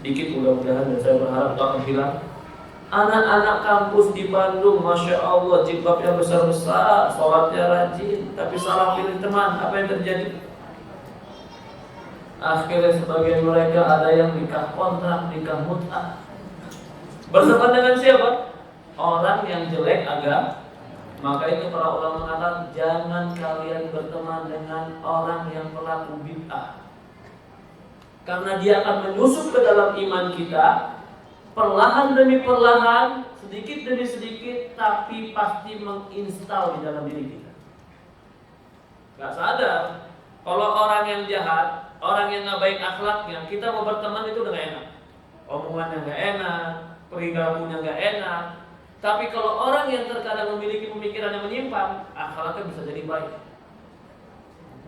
sedikit mudah-mudahan, dan saya berharap tak akan hilang. Anak-anak kampus di Bandung, Masya Allah, jilbabnya besar-besar, sholatnya rajin, tapi salah pilih teman. Apa yang terjadi? Akhirnya sebagian mereka ada yang nikah kontrak, nikah mut'ah. Berteman dengan siapa? Orang yang jelek agama. Maka itu para ulama mengatakan, jangan kalian berteman dengan orang yang pelaku bid'ah, karena dia akan menyusup ke dalam iman kita, perlahan demi perlahan, sedikit demi sedikit, tapi pasti menginstal di dalam diri kita. Gak sadar kalau orang yang jahat, orang yang gak baik akhlaknya, kita mau berteman itu udah gak enak. Omongannya gak enak, perilakunya gak enak. Tapi kalau orang yang terkadang memiliki pemikiran yang menyimpang, akhlaknya bisa jadi baik,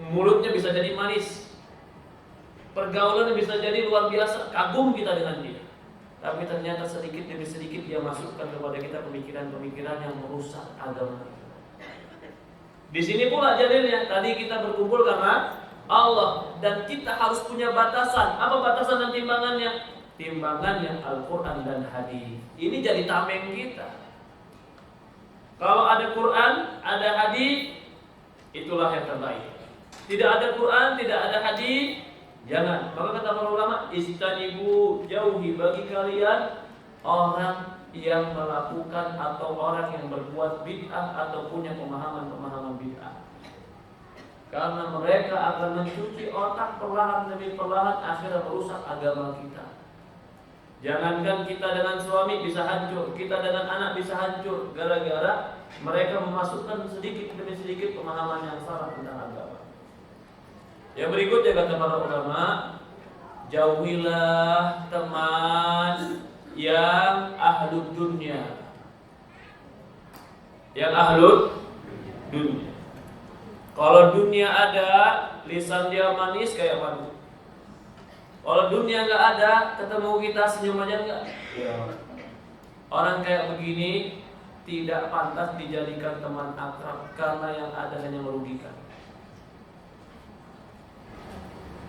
mulutnya bisa jadi manis, pergaulannya bisa jadi luar biasa, kagum kita dengan dia. Tapi ternyata sedikit demi sedikit dia masukkan kepada kita pemikiran-pemikiran yang merusak agama. Di sini pula jadinya tadi kita berkumpul karena Allah, dan kita harus punya batasan. Apa batasan dan timbangannya? Timbangannya Al-Quran dan hadis. Ini jadi tameng kita. Kalau ada Quran, ada hadis, itulah yang terbaik. Tidak ada Quran, tidak ada hadis, jangan. Maka kata para ulama, istanibu, jauhi bagi kalian orang yang melakukan atau orang yang berbuat bid'ah atau punya pemahaman-pemahaman bid'ah. Karena mereka akan mencuci otak perlahan demi perlahan, akhirnya merusak agama kita. Jangankan kita dengan suami bisa hancur, kita dengan anak bisa hancur, gara-gara mereka memasukkan sedikit demi sedikit pemahaman yang salah tentang agama. Yang berikutnya kata para ulama, jauhilah teman yang ahlud dunya. Yang ahlud dunya. Kalau dunia ada, lisan dia manis kayak madu. Kalau dunia nggak ada, ketemu kita senyum aja nggak? Ya. Orang kayak begini tidak pantas dijadikan teman akrab, karena yang ada hanya merugikan.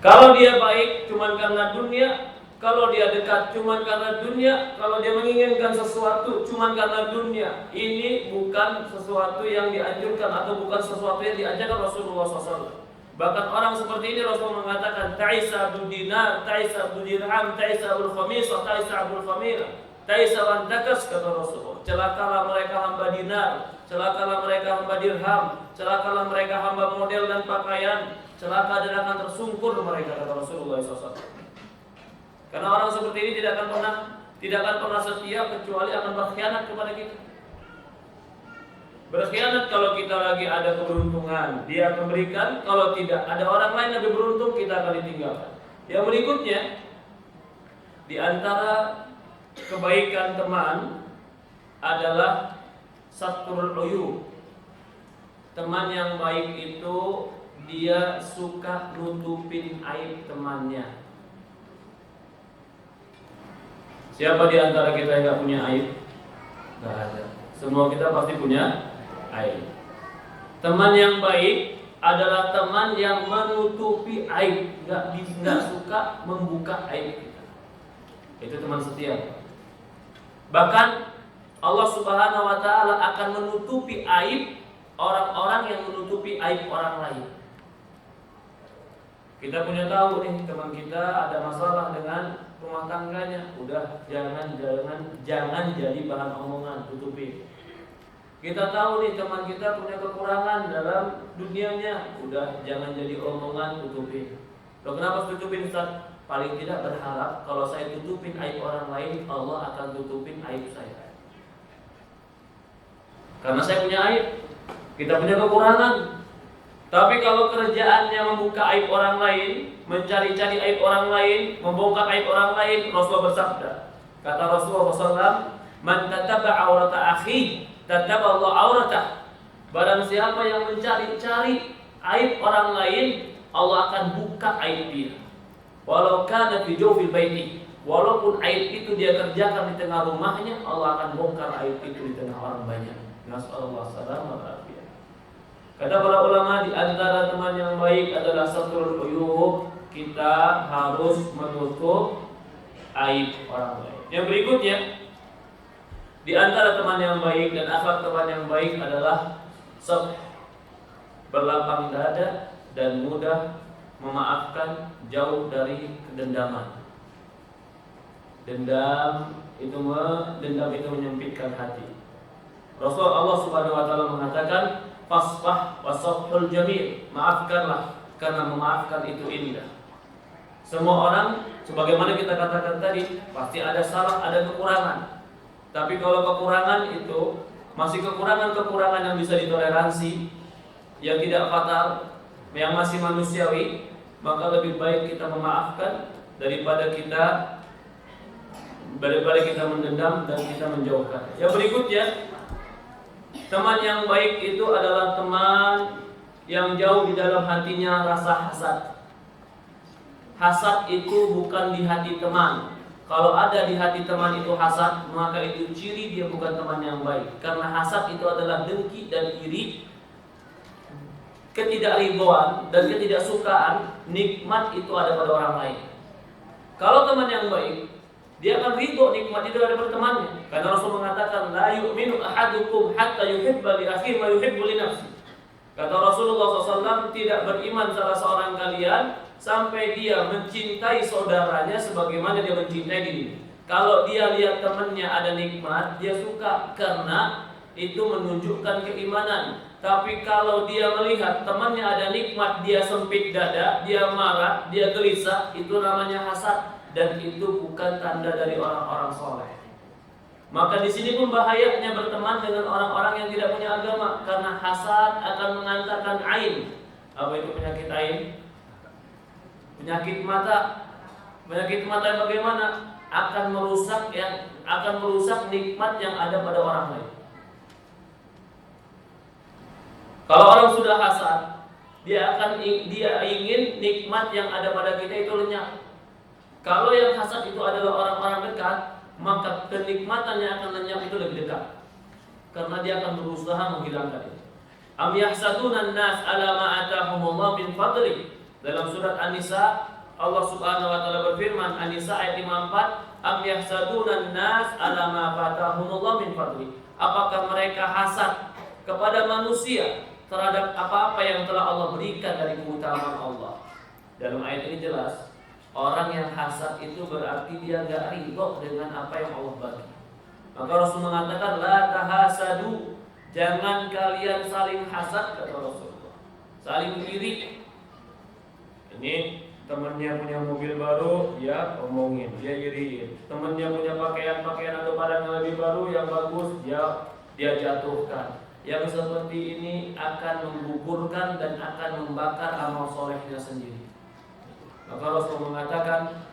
Kalau dia baik cuma karena dunia, kalau dia dekat cuma karena dunia, kalau dia menginginkan sesuatu cuma karena dunia, ini bukan sesuatu yang dianjurkan atau bukan sesuatu yang diajarkan Rasulullah SAW. Bahkan orang seperti ini Rasul mengatakan, Ta'isa abdul dinar, Ta'isa abdul dirham, Ta'isa abdul khamisah, Ta'isa abdul khamira, Ta'isa wantakas, kata Rasulullah. Celakalah mereka hamba dinar, celakalah mereka hamba dirham, celakalah mereka hamba model dan pakaian, celaka dan akan tersungkur mereka, kata Rasulullah SAW. Karena orang seperti ini tidak akan pernah setia, kecuali akan berkhianat kepada kita. Berkhianat kalau kita lagi ada keberuntungan, dia akan berikan. Kalau tidak, ada orang lain yang lebih beruntung, kita akan ditinggalkan. Yang berikutnya, di antara kebaikan teman adalah satrul uyub. Teman yang baik itu dia suka nutupin aib temannya. Siapa di antara kita yang gak punya aib? Gak ada. Semua kita pasti punya aib. Teman yang baik adalah teman yang menutupi aib, nggak suka membuka aib kita. Itu teman setia. Bahkan Allah Subhanahu wa taala akan menutupi aib orang-orang yang menutupi aib orang lain. Kita punya tahu nih, teman kita ada masalah dengan rumah tangganya, udah jangan jadi bahan omongan, tutupi. Kita tahu nih teman kita punya kekurangan dalam dunianya, udah jangan jadi omongan, tutupi. Loh, kenapa harus tutupin, Ustaz? Paling tidak berharap kalau saya tutupin aib orang lain, Allah akan tutupin aib saya. Karena saya punya aib. Kita punya kekurangan. Tapi kalau kerjaannya membuka aib orang lain, mencari-cari aib orang lain, membongkar aib orang lain, Rasulullah bersabda, kata Rasulullah SAW, "Man tataba aurata akhi, tataba Allah auratah." Barang siapa yang mencari-cari aib orang lain, Allah akan buka aib dia. Walau kana fi jawfil baiti, walaupun aib itu dia kerjakan di tengah rumahnya, Allah akan bongkar aib itu di tengah orang banyak. Nasallallahu salamah wa afiyah. Kata para ulama, di antara teman yang baik adalah satrul uyub. Kita harus menutup aib orang lain. Yang berikutnya, di antara teman yang baik dan akhlak teman yang baik adalah berlapang dada dan mudah memaafkan, jauh dari kedendaman. Dendam itu menyempitkan hati. Rasulullah Subhanahu wa taala mengatakan, fasfah wasafhul jamil, maafkanlah karena memaafkan itu indah. Semua orang, sebagaimana kita katakan tadi, pasti ada salah, ada kekurangan. Tapi kalau kekurangan itu masih kekurangan-kekurangan yang bisa ditoleransi, yang tidak fatal, yang masih manusiawi, maka lebih baik kita memaafkan daripada kita mendendam dan kita menjauhkan. Yang berikutnya, teman yang baik itu adalah teman yang jauh di dalam hatinya rasa hasad. Hasad itu bukan di hati teman. Kalau ada di hati teman itu hasad, maka itu ciri dia bukan teman yang baik. Karena hasad itu adalah dengki dan iri, ketidakridhoan dan ketidaksukaan nikmat itu ada pada orang lain. Kalau teman yang baik, dia akan ridho nikmat itu ada pada temannya. Karena Rasul mengatakan, la yu'minu ahadukum hatta yuhibba li akhihi ma yuhibbu li nafsihi. Kata Rasulullah SAW, tidak beriman salah seorang kalian sampai dia mencintai saudaranya sebagaimana dia mencintai dirinya. Kalau dia lihat temannya ada nikmat, dia suka karena itu menunjukkan keimanan. Tapi kalau dia melihat temannya ada nikmat, dia sempit dada, dia marah, dia gelisah, itu namanya hasad. Dan itu bukan tanda dari orang-orang soleh. Maka di sini pun bahayanya berteman dengan orang-orang yang tidak punya agama, karena hasad akan mengantarkan ain. Apa itu penyakit ain? Penyakit mata. Penyakit mata bagaimana? Akan merusak nikmat yang ada pada orang lain. Kalau orang sudah hasad, dia ingin nikmat yang ada pada kita itu lenyap. Kalau yang hasad itu adalah orang-orang dekat, maka kenikmatan yang akan lenyap itu lebih dekat. Karena dia akan berusaha menghilangkan itu. Am yahsaduna an-nas ala ma atahumullah min fadli. Dalam surat An-Nisa, Allah Subhanahu wa taala berfirman, An-Nisa ayat 54, am yahsaduna an-nas ala ma atahumullah min fadli. Apakah mereka hasad kepada manusia terhadap apa-apa yang telah Allah berikan dari keutamaan Allah? Dalam ayat ini jelas, orang yang hasad itu berarti dia gak ridho dengan apa yang Allah bagi. Maka Rasul mengatakan, la tahasadu, jangan kalian saling hasad, kata Rasulullah. Saling iri. Ini temannya punya mobil baru, dia omongin, dia iriin. Temannya punya pakaian atau barang yang lebih baru, yang bagus, dia jatuhkan. Yang seperti ini akan menggugurkan dan akan membakar amal solehnya sendiri. Maka Rasul mengatakan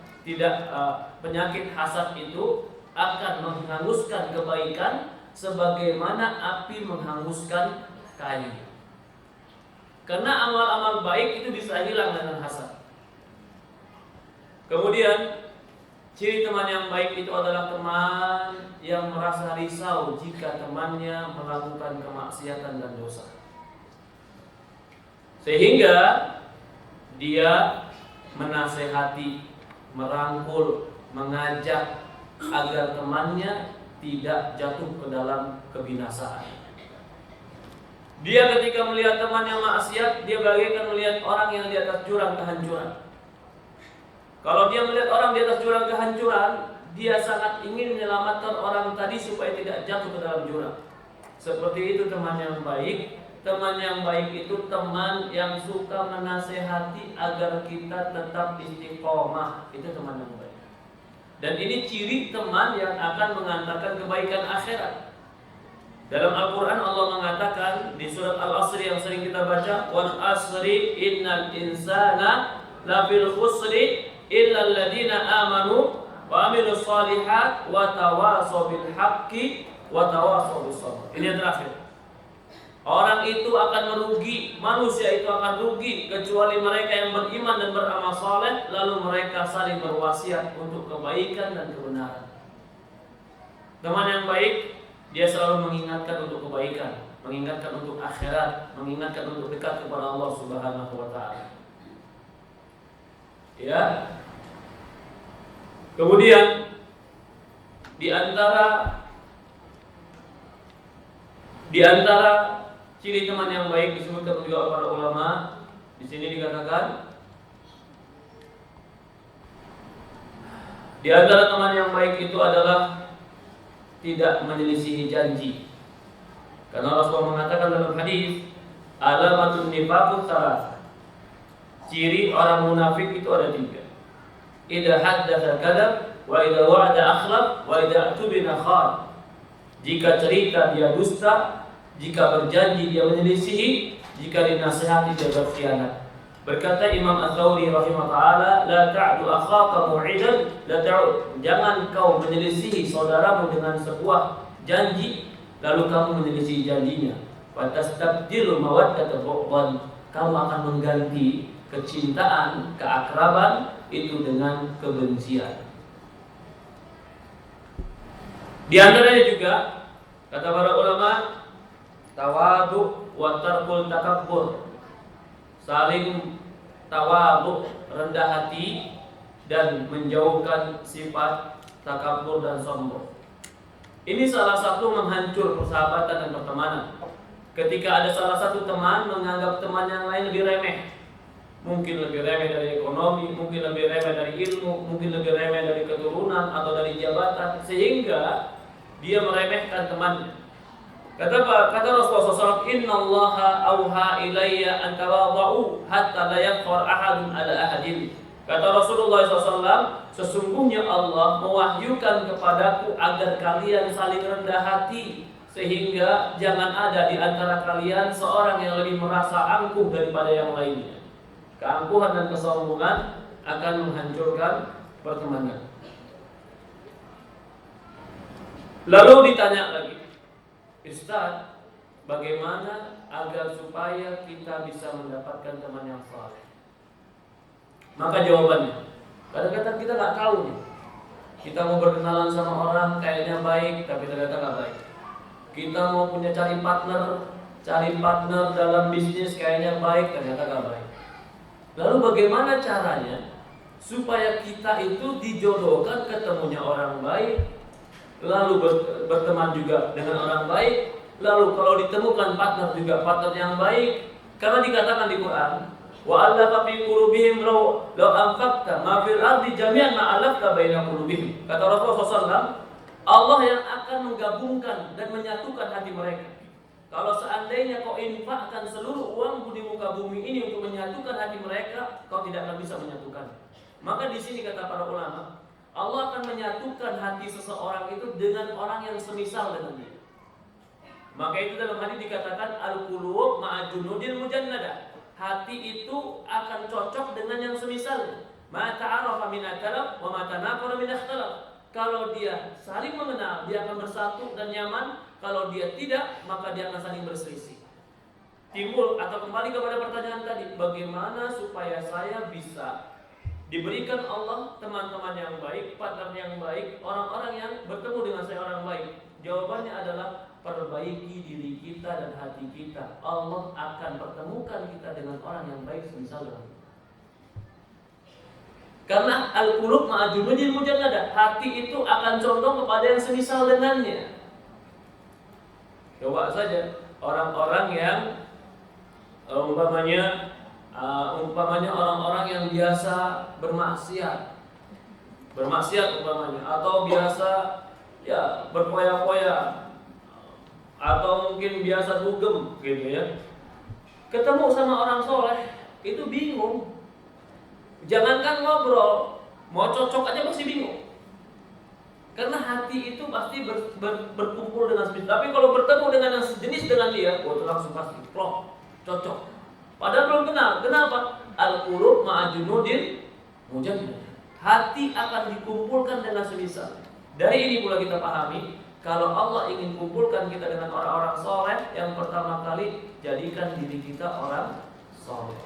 penyakit hasad itu akan menghanguskan kebaikan sebagaimana api menghanguskan kayu. Karena amal-amal baik itu bisa hilang dengan hasad. Kemudian ciri teman yang baik itu adalah teman yang merasa risau jika temannya melakukan kemaksiatan dan dosa, sehingga dia menasehati, merangkul, mengajak agar temannya tidak jatuh ke dalam kebinasaan. Dia ketika melihat teman yang maksiat, dia bagaikan melihat orang yang di atas jurang kehancuran. Kalau dia melihat orang di atas jurang kehancuran, dia sangat ingin menyelamatkan orang tadi supaya tidak jatuh ke dalam jurang. Seperti itu teman yang baik. Teman yang baik itu teman yang suka menasehati agar kita tetap istiqomah. Itu teman yang baik. Dan ini ciri teman yang akan mengantarkan kebaikan akhirat. Dalam Al-Quran Allah mengatakan di surat Al-Asri yang sering kita baca, wal asri innal insana lafil khusri illa alladziina amanu wa amilus shalihat wa tawasaw bil haqqi wa tawasaw bis sabr. Ini yang terakhir. Orang itu akan merugi, manusia itu akan rugi kecuali mereka yang beriman dan beramal saleh, lalu mereka saling berwasiat untuk kebaikan dan kebenaran. Teman yang baik, dia selalu mengingatkan untuk kebaikan, mengingatkan untuk akhirat, mengingatkan untuk dekat kepada Allah Subhanahu wa taala. Ya. Kemudian di antara ciri teman yang baik disebutkan juga oleh para ulama. Di sini dikatakan di antara teman yang baik itu adalah tidak menyelisihi janji. Karena Rasulullah mengatakan dalam hadis, alamatun nifaqut salas. Ciri orang munafik itu ada 3. Idza haddatsa kadzab, wa idza wa'ada akhlaf, wa idza atubina khan. Jika cerita dia dusta, jika berjanji dia menyelisihi, jika dinasihati dia berkhianat. Berkata Imam Ats-Tsauri rahimahullah, la ta'du akhaka mu'idan, la ta'ud. Jangan kau menyelisihi saudaramu dengan sebuah janji lalu kamu menyelisihi janjinya. Wa tastabdilu mawaddata bu'dan. Kamu akan mengganti kecintaan, keakraban itu dengan kebencian. Di antaranya juga kata para ulama, tawadu wa tarkul takabbur. Saling tawadu, rendah hati, dan menjauhkan sifat takabur dan sombong. Ini salah satu menghancur persahabatan dan pertemanan. Ketika ada salah satu teman menganggap teman yang lain lebih remeh, mungkin lebih remeh dari ekonomi, mungkin lebih remeh dari ilmu, mungkin lebih remeh dari keturunan atau dari jabatan, sehingga dia meremehkan temannya. Kata Rasulullah SAW, Innallaha auha ilayya an tawadhu hatta la yaqhar ahadun ala ahadin. Kata Rasulullah SAW, sesungguhnya Allah mewahyukan kepadaku agar kalian saling rendah hati, sehingga jangan ada di antara kalian seorang yang lebih merasa angkuh daripada yang lainnya. Keangkuhan dan kesombongan akan menghancurkan pertemanan. Lalu ditanya lagi, Ustaz, bagaimana agar supaya kita bisa mendapatkan teman yang saleh? Maka jawabannya, kadang-kadang kita nggak tahu nih. Kita mau berkenalan sama orang kayaknya baik, tapi ternyata nggak baik. Kita mau cari partner dalam bisnis kayaknya baik, ternyata nggak baik. Lalu bagaimana caranya supaya kita itu dijodohkan ketemunya orang baik, lalu berteman juga dengan orang baik, lalu kalau ditemukan partner juga partner yang baik? Karena dikatakan di Quran, wa allafa fi qulubihim law anfaqta ma fil ardi jami'an ma alafta baina qulubihim. Kata Rasulullah SAW, Allah yang akan menggabungkan dan menyatukan hati mereka. Kalau seandainya kau infakkan seluruh uangmu di muka bumi ini untuk menyatukan hati mereka, kau tidak akan bisa menyatukan. Maka di sini kata para ulama, Allah akan menyatukan hati seseorang itu dengan orang yang semisal dengan dia. Maka itu dalam hadis dikatakan al-qulub ma'a junudil mujannada. Hati itu akan cocok dengan yang semisal. Ma ta'arafa min al-kalam wa ma tanaqara min al-ikhtilaf. Kalau dia saling mengenal, dia akan bersatu dan nyaman. Kalau dia tidak, maka dia akan saling berselisih. Timbul atau kembali kepada pertanyaan tadi, bagaimana supaya saya bisa diberikan Allah teman-teman yang baik, partner yang baik, orang-orang yang bertemu dengan saya orang baik? Jawabannya adalah perbaiki diri kita dan hati kita. Allah akan pertemukan kita dengan orang yang baik semisal dengan kita. Karena al-qulub ma'a junudil mujannada, hati itu akan condong kepada yang semisal dengannya. Coba saja orang-orang yang umpamanya orang-orang yang biasa bermaksiat umpamanya, atau biasa ya berpoya-poya, atau mungkin biasa dugem gitu ya. Ketemu sama orang soleh itu bingung. Jangankan ngobrol, mau cocok aja masih bingung. Karena hati itu pasti berkumpul dengan sejenis. Tapi kalau bertemu dengan yang sejenis dengan dia, itu langsung pasti plong, cocok. Padahal belum kenal. Kenapa? Al-qulub ma'ajunudin mujadid. Hati akan dikumpulkan dengan semisal. Dari ini pula kita pahami, kalau Allah ingin kumpulkan kita dengan orang-orang soleh, yang pertama kali jadikan diri kita orang soleh.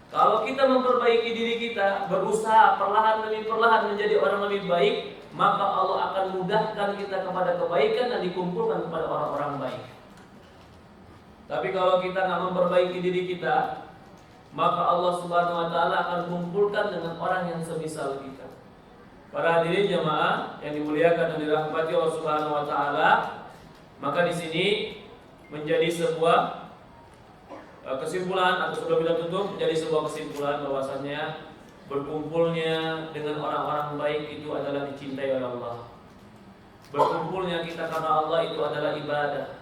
Kalau kita memperbaiki diri kita, berusaha perlahan demi perlahan menjadi orang lebih baik, maka Allah akan mudahkan kita kepada kebaikan dan dikumpulkan kepada orang-orang baik. Tapi kalau kita nggak memperbaiki diri kita, maka Allah Subhanahu wa Ta'ala akan kumpulkan dengan orang yang semisal kita. Para hadirin jemaah yang dimuliakan dan dirahmati Allah Subhanahu wa Ta'ala, maka di sini menjadi sebuah kesimpulan, atau sebelum kita tutup, menjadi sebuah kesimpulan bahwasannya berkumpulnya dengan orang-orang baik itu adalah dicintai oleh Allah. Berkumpulnya kita karena Allah itu adalah ibadah.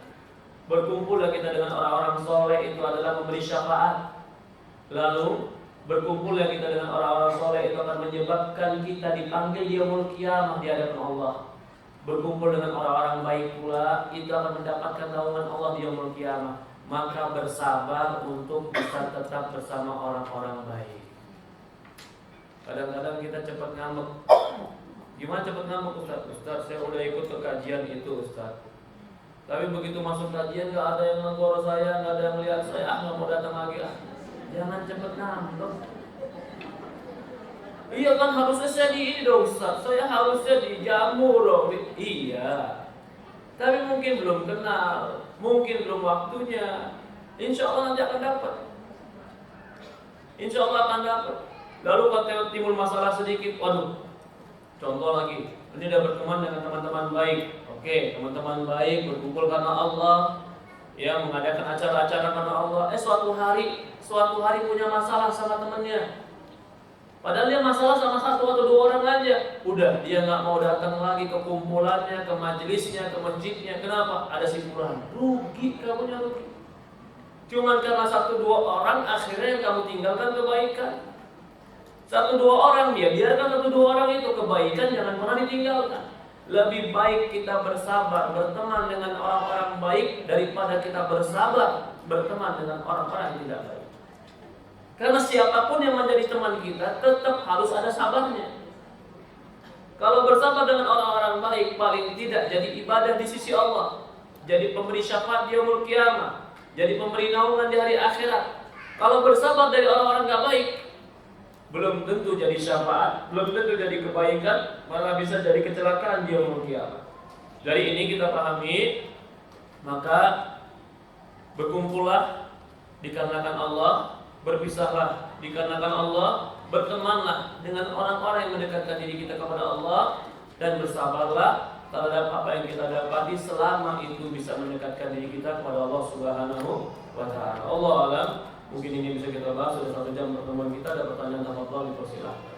Berkumpulnya kita dengan orang-orang soleh itu adalah memberi syafaat. Lalu berkumpulnya kita dengan orang-orang soleh itu akan menyebabkan kita dipanggil di yaumul qiyamah di hadapan Allah. Berkumpul dengan orang-orang baik pula itu akan mendapatkan naungan Allah di yaumul qiyamah. Maka bersabar untuk bisa tetap bersama orang-orang baik. Kadang-kadang kita cepat ngambek. Gimana cepat ngambek, Ustaz? Ustaz, saya udah ikut ke kajian itu, Ustaz. Tapi begitu masuk kajian gak ada yang menggor saya, gak ada yang lihat saya, gak mau datang lagi. Jangan cepat ngambek. Iya kan harusnya saya di ini dong, Ustaz. Saya harusnya dijamu dong. Iya. Tapi mungkin belum kenal, mungkin belum waktunya. Insya Allah nanti akan dapat. Insya Allah akan dapat. Lalu kalau timbul masalah sedikit, waduh. Contoh lagi, ini udah berteman dengan teman-teman baik. Oke, teman-teman baik berkumpul karena Allah, ya mengadakan acara-acara karena Allah. Suatu hari punya masalah sama temannya. Padahal dia masalah sama satu atau dua orang aja. Udah, dia nggak mau datang lagi ke kumpulannya, ke majelisnya, ke masjidnya. Kenapa? Ada simpulan. Rugi, kamunya rugi. Cuman karena satu dua orang akhirnya yang kamu tinggalkan kebaikan. Satu dua orang dia biarkan satu dua orang itu kebaikan jangan pernah ditinggalkan. Lebih baik kita bersabar berteman dengan orang-orang baik daripada kita bersabar berteman dengan orang-orang yang tidak baik. Karena siapapun yang menjadi teman kita tetap harus ada sabarnya. Kalau bersabar dengan orang-orang baik paling tidak jadi ibadah di sisi Allah, jadi pemberi syafaat di yaumul qiyamah, jadi pemberi naungan di hari akhirat. Kalau bersabar dari orang-orang gak baik, belum tentu jadi syafaat, belum tentu jadi kebaikan, malah bisa jadi kecelakaan di yaumul qiyamah. Dari ini kita pahami, maka berkumpullah dikarenakan Allah, berpisahlah dikarenakan Allah, bertemanlah dengan orang-orang yang mendekatkan diri kita kepada Allah, dan bersabarlah terhadap apa yang kita dapati selama itu bisa mendekatkan diri kita kepada Allah Subhanahu wa Ta'ala. Allah alam. Mungkin ini bisa kita bahas, sudah 1 jam pertemuan kita. Ada pertanyaan tafadhol, dipersilahkan.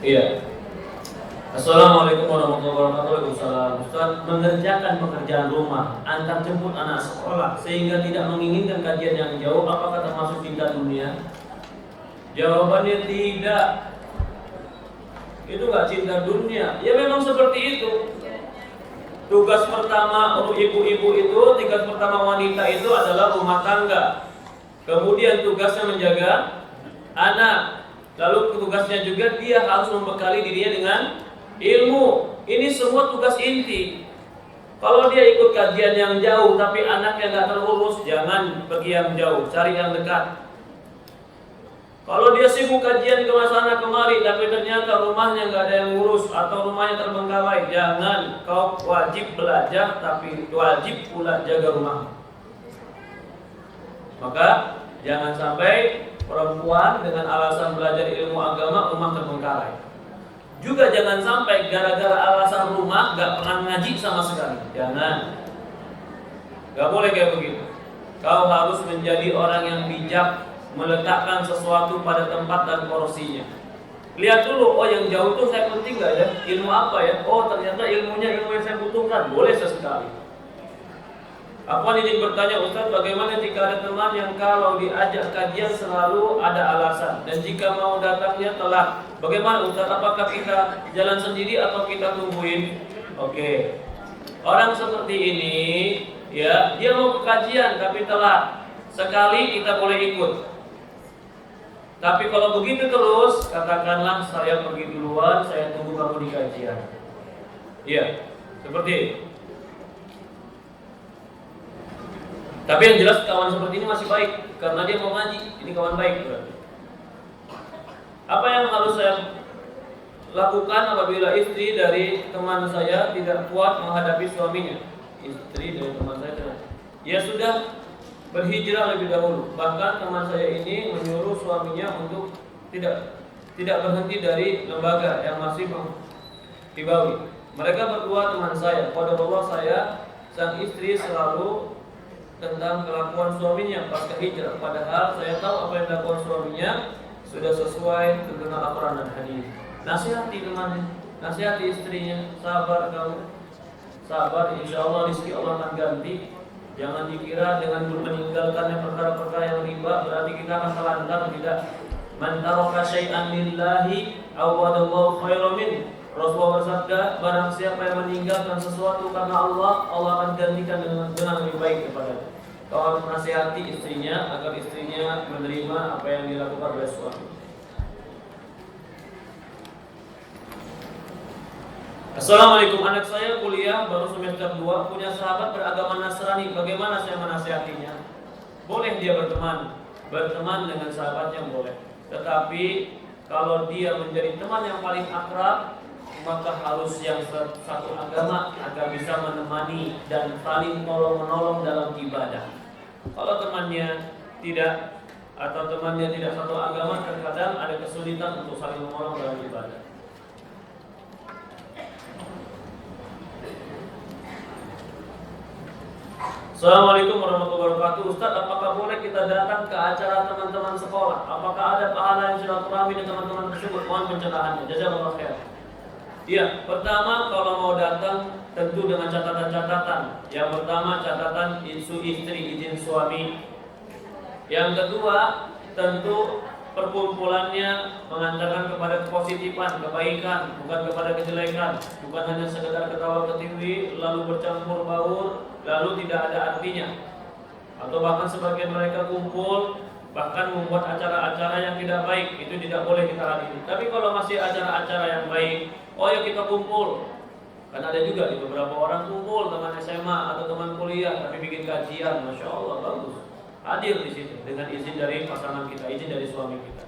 Iya. Assalamualaikum warahmatullahi wabarakatuh. Ustaz, mengerjakan pekerjaan rumah, antar jemput anak sekolah sehingga tidak menginginkan kajian yang jauh, apakah termasuk cinta dunia? Jawabannya tidak. Itu nggak cinta dunia. Ya memang seperti itu. Tugas pertama ibu-ibu itu, tugas pertama wanita itu adalah rumah tangga. Kemudian tugasnya menjaga anak. Lalu tugasnya juga dia harus membekali dirinya dengan ilmu. Ini semua tugas inti. Kalau dia ikut kajian yang jauh tapi anaknya nggak terurus, jangan pergi yang jauh, cari yang dekat. Kalau dia sibuk kajian ke sana kemari tapi ternyata rumahnya nggak ada yang ngurus atau rumahnya terbengkalai, jangan. Kau wajib belajar tapi wajib pula jaga rumah. Maka jangan sampai perempuan dengan alasan belajar ilmu agama rumah terbengkalai. Juga jangan sampai gara-gara alasan rumah gak pernah ngaji sama sekali. Jangan. Gak boleh kayak begitu. Kau harus menjadi orang yang bijak, meletakkan sesuatu pada tempat dan porsinya. Lihat dulu, oh yang jauh tuh saya penting gak ya? Ilmu apa ya? Oh ternyata ilmunya ilmu yang saya butuhkan. Boleh sesekali. Aku ingin bertanya Ustaz, bagaimana jika ada teman yang kalau diajak kajian selalu ada alasan, dan jika mau datangnya telat? Bagaimana Ustaz? Apakah kita jalan sendiri atau kita tungguin? Oke. Orang seperti ini, ya, dia mau ke kajian tapi telat. Sekali kita boleh ikut. Tapi kalau begitu terus, katakanlah saya pergi duluan, saya tunggu kamu di kajian. Iya, seperti itu. Tapi yang jelas kawan seperti ini masih baik karena dia mau ngaji. Ini kawan baik berarti. Apa yang harus saya lakukan apabila istri dari teman saya tidak kuat menghadapi suaminya? Istri dari teman saya, ya sudah berhijrah lebih dahulu. Bahkan teman saya ini menyuruh suaminya untuk tidak berhenti dari lembaga yang masih menghibawi. Mereka berdua teman saya. Qadarullah saya sang istri selalu tentang kelakuan suaminya pasca hijrah, padahal saya tahu apa yang dilakukan suaminya sudah sesuai dengan Al-Quran dan hadis. Nasihati temannya, nasihati istrinya, sabar kamu, sabar, insya Allah rezeki Allah akan ganti. Jangan dikira dengan meninggalkan perkara-perkara yang riba berarti kita akan terlantar. Tidak. Man taraka syai'an lillahi awadallahu khairan min. Rasulullah bersabda, barang siapa yang meninggalkan sesuatu karena Allah, Allah akan gantikan dengan lebih baik kepadanya. Kau harus menasihati istrinya agar istrinya menerima apa yang dilakukan oleh suami. Assalamualaikum, anak saya kuliah baru semester 2, punya sahabat beragama Nasrani. Bagaimana saya menasihatinya? Boleh dia berteman dengan sahabatnya boleh. Tetapi kalau dia menjadi teman yang paling akrab, maka harus yang satu agama agar bisa menemani dan saling tolong-menolong dalam ibadah. Kalau temannya tidak atau temannya tidak satu agama, terkadang ada kesulitan untuk saling menolong dalam ibadah. Assalamualaikum warahmatullahi wabarakatuh. Ustaz, apakah boleh kita datang ke acara teman-teman sekolah? Apakah ada pahala yang silaturahmi dengan teman-teman tersebut? Mohon pencerahannya. Jazakallahu khair. Iya, pertama kalau mau datang tentu dengan catatan-catatan. Yang pertama catatan isu istri, izin suami. Yang kedua tentu perkumpulannya mengantarkan kepada kepositifan, kebaikan, bukan kepada kejelekan. Bukan hanya sekedar ketawa ketiwi lalu bercampur baur lalu tidak ada artinya. Atau bahkan sebagian mereka kumpul bahkan membuat acara-acara yang tidak baik, itu tidak boleh kita hadiri. Tapi kalau masih acara-acara yang baik, oh ya kita kumpul. Kan ada juga di beberapa orang kumpul teman SMA atau teman kuliah tapi bikin kajian, masya Allah bagus. Hadir di situ dengan izin dari pasangan kita, izin dari suami kita.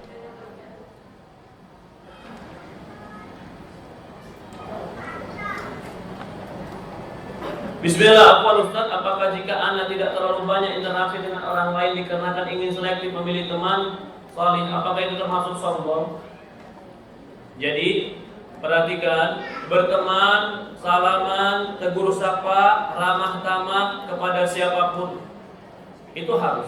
Bismillah, Ustaz, apakah jika Anda tidak terlalu banyak interaksi dengan orang lain dikarenakan ingin selektif memilih teman salih, apakah itu termasuk sombong? Jadi perhatikan, berteman, salaman, tegur sapa, ramah tamah kepada siapapun itu harus.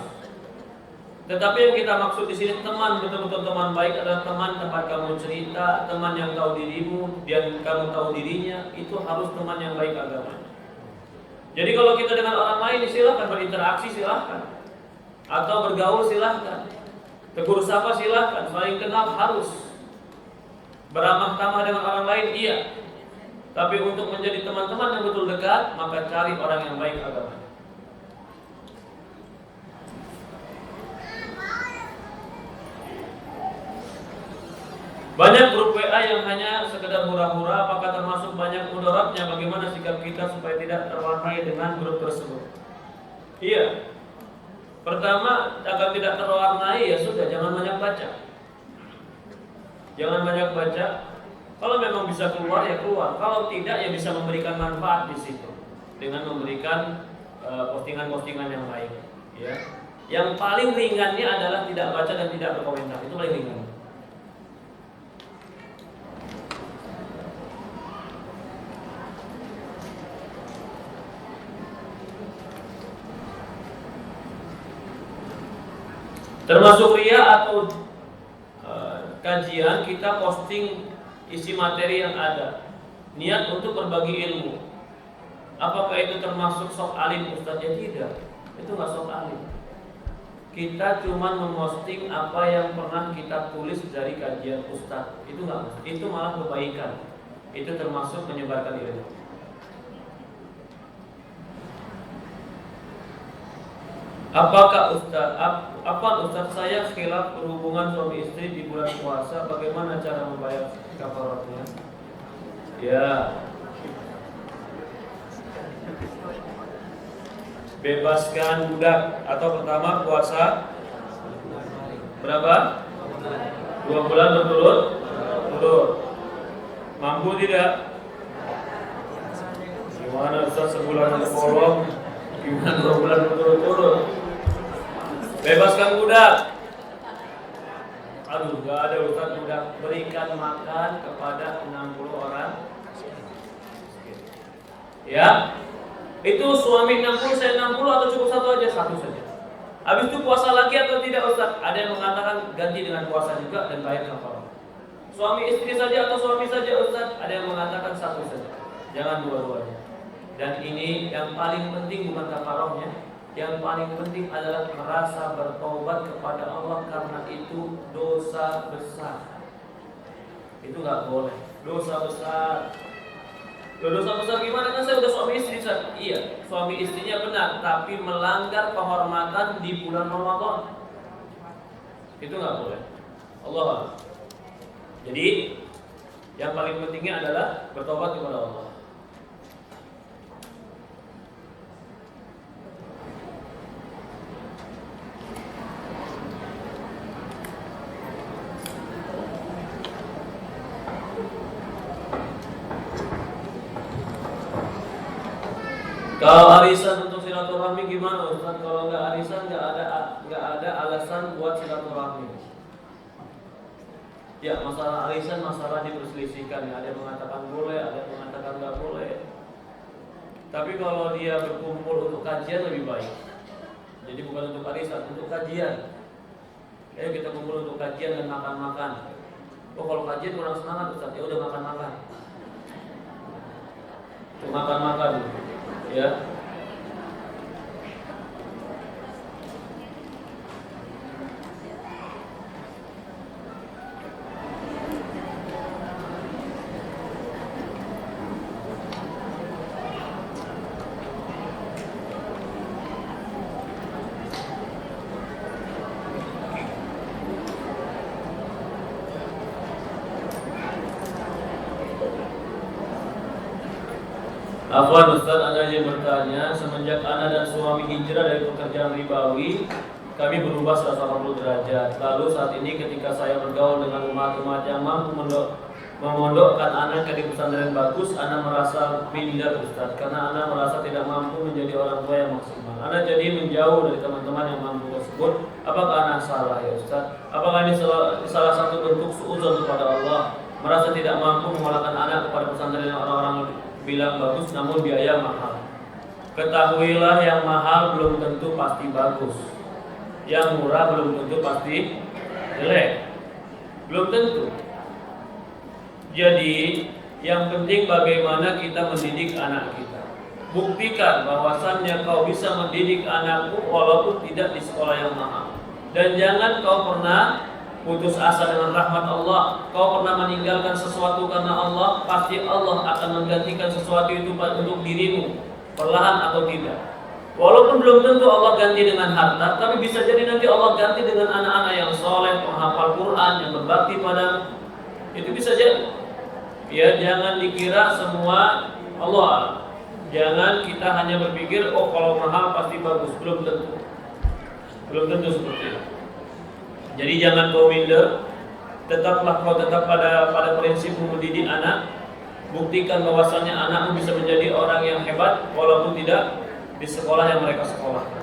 Tetapi yang kita maksud di sini teman, betul-betul teman baik adalah teman tempat kamu cerita, teman yang tahu dirimu, dan kamu tahu dirinya, itu harus teman yang baik agamanya. Jadi kalau kita dengan orang lain silahkan berinteraksi, silahkan, atau bergaul silahkan, tegur sapa silahkan, saling kenal harus, beramah tamah dengan orang lain iya. Tapi untuk menjadi teman-teman yang betul dekat, maka cari orang yang baik agamanya. Banyak grup WA yang hanya sekedar hura-hura, apakah termasuk banyak mudaratnya? Bagaimana sikap kita supaya tidak terwarnai dengan grup tersebut? Iya. Pertama, agar tidak terwarnai ya sudah, jangan banyak baca. Jangan banyak baca. Kalau memang bisa keluar ya keluar. Kalau tidak ya bisa memberikan manfaat di situ dengan memberikan postingan-postingan yang lain. Ya. Yang paling ringannya adalah tidak baca dan tidak berkomentar. Itu paling ringan. Termasuk ria atau kajian kita posting isi materi yang ada, niat untuk berbagi ilmu. Apakah itu termasuk sok alim Ustaz? Ya tidak, itu nggak sok alim. Kita cuma memposting apa yang pernah kita tulis dari kajian Ustaz. Itu nggak, itu malah kebaikan. Itu termasuk menyebarkan ilmu. Apakah Ustaz saya khilaf berhubungan suami istri di bulan puasa, bagaimana cara membayar kafaratnya? Ya, bebaskan budak atau pertama puasa berapa? 2 bulan berturut-turut. Mampu tidak? Gimana Ustaz sebulan ada bolong? Gimana 2 bulan berturut-turut? Bebaskan budak. Aduh, gak ada Ustaz budak. Berikan makan kepada 60 orang. Ya, itu suami 60, saya 60 atau cukup satu aja? Satu saja. Habis itu puasa lagi atau tidak Ustaz? Ada yang mengatakan ganti dengan puasa juga dan bayar kafarah. Suami istri saja atau suami saja Ustaz? Ada yang mengatakan satu saja. Jangan dua-duanya. Dan ini yang paling penting bukan kafarahnya. Yang paling penting adalah merasa bertobat kepada Allah, karena itu dosa besar. Itu nggak boleh. Dosa besar. Dosa besar gimana? Kan saya udah suami istri Ustaz. Iya, suami istrinya benar, tapi melanggar kehormatan di bulan Ramadan. Itu nggak boleh. Allah. Jadi yang paling pentingnya adalah bertobat kepada Allah. Kalau arisan untuk silaturahmi gimana Ustaz? Kalau nggak arisan nggak ada alasan buat silaturahmi. Ya, masalah arisan masalah diperselisihkan. Ada yang mengatakan boleh, ada yang mengatakan nggak boleh. Tapi kalau dia berkumpul untuk kajian lebih baik. Jadi bukan untuk arisan, untuk kajian. Ayo kita kumpul untuk kajian dan makan-makan. Oh, kalau kajian kurang semangat Ustaz, ya udah makan-makan. Makan-makan. Ya. Afwan Ustaz, Anda yang bertanya, semenjak Anda dan suami hijrah dari pekerjaan ribawi, kami berubah 180 derajat. Lalu saat ini ketika saya bergaul dengan umat-umat yang mampu memondokkan anak ke pesantren bagus, Anda merasa minder Ustaz, karena Anda merasa tidak mampu menjadi orang tua yang maksimal. Anda jadi menjauh dari teman-teman yang mampu tersebut. Apakah Anda salah ya Ustaz? Apakah ini salah satu bentuk suudzon kepada Allah? Merasa tidak mampu mengalahkan anak kepada pesantren yang orang-orang bilang bagus namun biaya mahal. Ketahuilah yang mahal belum tentu pasti bagus, yang murah belum tentu pasti jelek, belum tentu. Jadi yang penting bagaimana kita mendidik anak kita. Buktikan bahwasannya kau bisa mendidik anakmu walaupun tidak di sekolah yang mahal. Dan jangan kau pernah putus asa dengan rahmat Allah. Kau pernah meninggalkan sesuatu karena Allah, pasti Allah akan menggantikan sesuatu itu untuk dirimu, perlahan atau tidak. Walaupun belum tentu Allah ganti dengan harta, tapi bisa jadi nanti Allah ganti dengan anak-anak yang soleh, penghafal Quran, yang berbakti pada. Itu bisa jadi. Ya, jangan dikira semua Allah. Jangan kita hanya berpikir, oh kalau mahal pasti bagus. Belum tentu. Belum tentu seperti itu. Jadi jangan kau minder, tetaplah kau tetap pada prinsip mendidik anak. Buktikan bahwasannya anakmu bisa menjadi orang yang hebat walaupun tidak di sekolah yang mereka sekolahkan.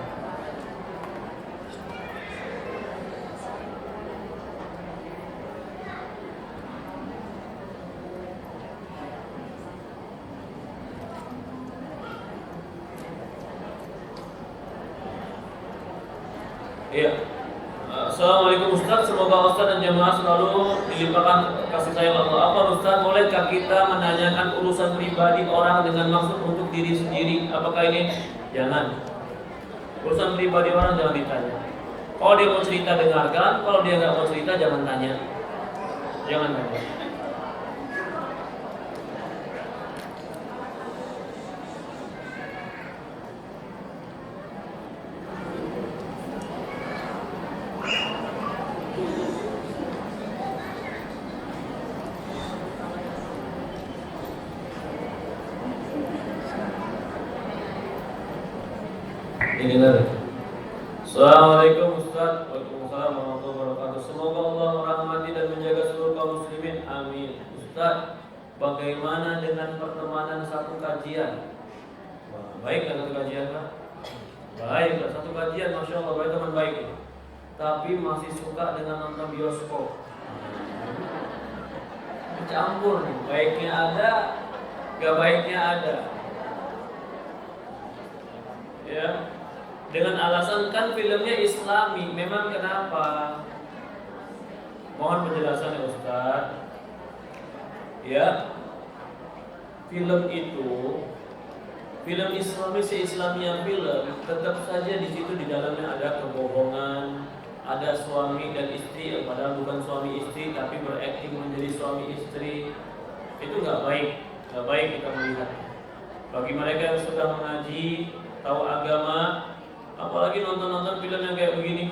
Iya. Assalamualaikum Ustaz, semoga Ustaz dan jemaah selalu dilimpahkan kasih sayang Allah. Apa Ustaz, bolehkah kita menanyakan urusan pribadi orang dengan maksud untuk diri sendiri? Apakah ini? Jangan. Urusan pribadi orang jangan ditanya. Kalau dia mau cerita dengarkan, kalau dia nggak mau cerita jangan tanya. Jangan tanya. Ini benar. Assalamualaikum Ustaz. Waalaikumsalam warahmatullahi wabarakatuh. Semoga Allah merahmati dan menjaga seluruh kaum muslimin. Amin. Ustaz, bagaimana dengan pertemanan satu kajian? Wah, baik kan satu kajian, Pak? Baik, satu kajian, Masya Allah, baik teman baik. Tapi masih suka dengan nonton bioskop. Campur nih, baiknya ada, gak baiknya ada. Ya. Dengan alasan kan filmnya Islami, memang kenapa? Mohon penjelasan ya Ustaz. Ya, film itu, film Islami se-Islami yang film, tetap saja di situ di dalamnya ada kebohongan, ada suami dan istri yang padahal bukan suami istri tapi berakting menjadi suami istri. Itu nggak baik kita melihat. Bagi mereka yang sudah mengaji, tahu agama, apalagi nonton film yang kayak begini.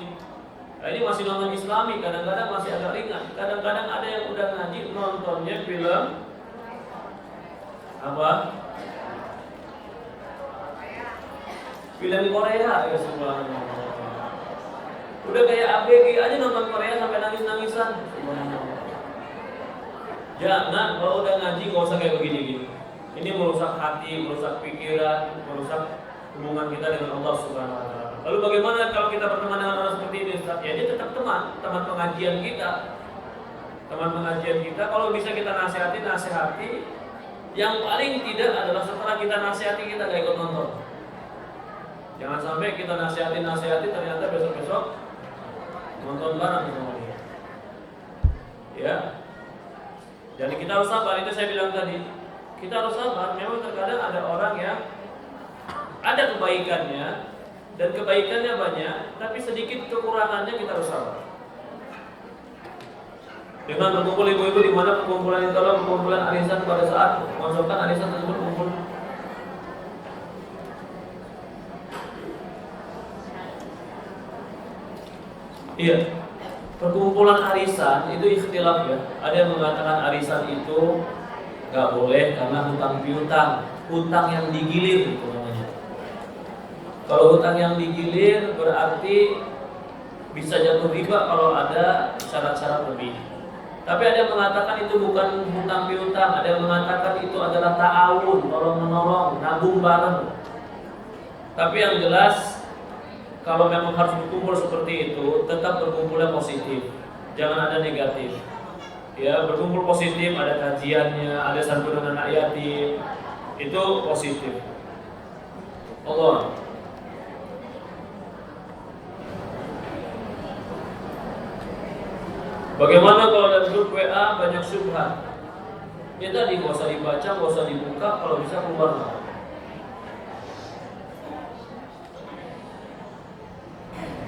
Nah, ini masih nonton Islami, kadang-kadang masih agak ringan. Kadang-kadang ada yang udah ngaji nontonnya film apa? Film Korea ya subhanallah. Udah kayak ABG aja nonton Korea sampai nangis-nangisan. Jangan, kalau udah ngaji nggak usah kayak begini-gini. Ini merusak hati, merusak pikiran, merusak hubungan kita dengan Allah Subhanahu wa taala. Lalu bagaimana kalau kita berteman dengan orang seperti ini, Ustaz? Ya dia tetap teman pengajian kita. Teman pengajian kita, kalau bisa kita nasihati. Yang paling tidak adalah setelah kita nasihati kita gak ikut nonton. Jangan sampai kita nasihati ternyata besok-besok nonton bareng sama dia. Ya. Jadi kita harus sabar, itu saya bilang tadi. Kita harus sabar, memang terkadang ada orang yang ada kebaikannya dan kebaikannya banyak, tapi sedikit kekurangannya kita harus sabar. Dengan berkumpul ibu-ibu di mana perkumpulan itu adalah perkumpulan arisan pada saat masukkan arisan tersebut kumpul. Iya, perkumpulan arisan itu ikhtilaf ya. Ada yang mengatakan arisan itu nggak boleh karena hutang piutang, hutang yang digilir itu namanya. Kalau hutang yang digilir berarti bisa jatuh riba kalau ada syarat-syarat lebih. Tapi ada yang mengatakan itu bukan hutang piutang, ada yang mengatakan itu adalah ta'awun, tolong menolong, nabung bareng. Tapi yang jelas kalau memang harus berkumpul seperti itu, tetap berkumpulnya positif, jangan ada negatif. Ya, berkumpul positif, ada kajiannya, ada santunan anak yatim, itu positif. Allah. Bagaimana kalau dalam grup WA banyak syubhat? Ya tadi nggak usah dibaca, nggak usah dibuka, kalau bisa keluar.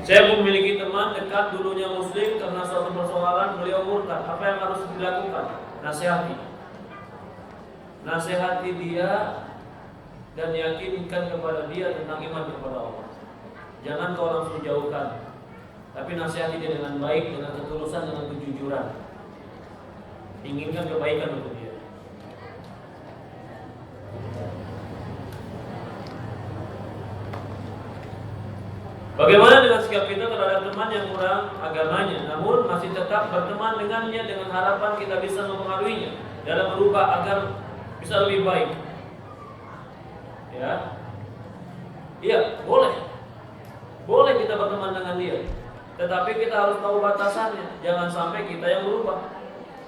Saya memiliki teman dekat dulunya muslim karena suatu persoalan beliau murtad. Apa yang harus dilakukan? Nasihati dia dan yakinkan kepada dia tentang iman kepada Allah. Jangan kau langsung jauhkan. Tapi nasihati dia dengan baik, dengan ketulusan, dengan kejujuran. Inginkan kebaikan untuk dia. Bagaimana dengan sikap kita terhadap teman yang kurang agamanya, namun masih tetap berteman dengannya dengan harapan kita bisa mempengaruhinya dalam berubah agar bisa lebih baik? Ya, iya boleh kita berteman dengan dia. Tetapi kita harus tahu batasannya. Jangan sampai kita yang berubah.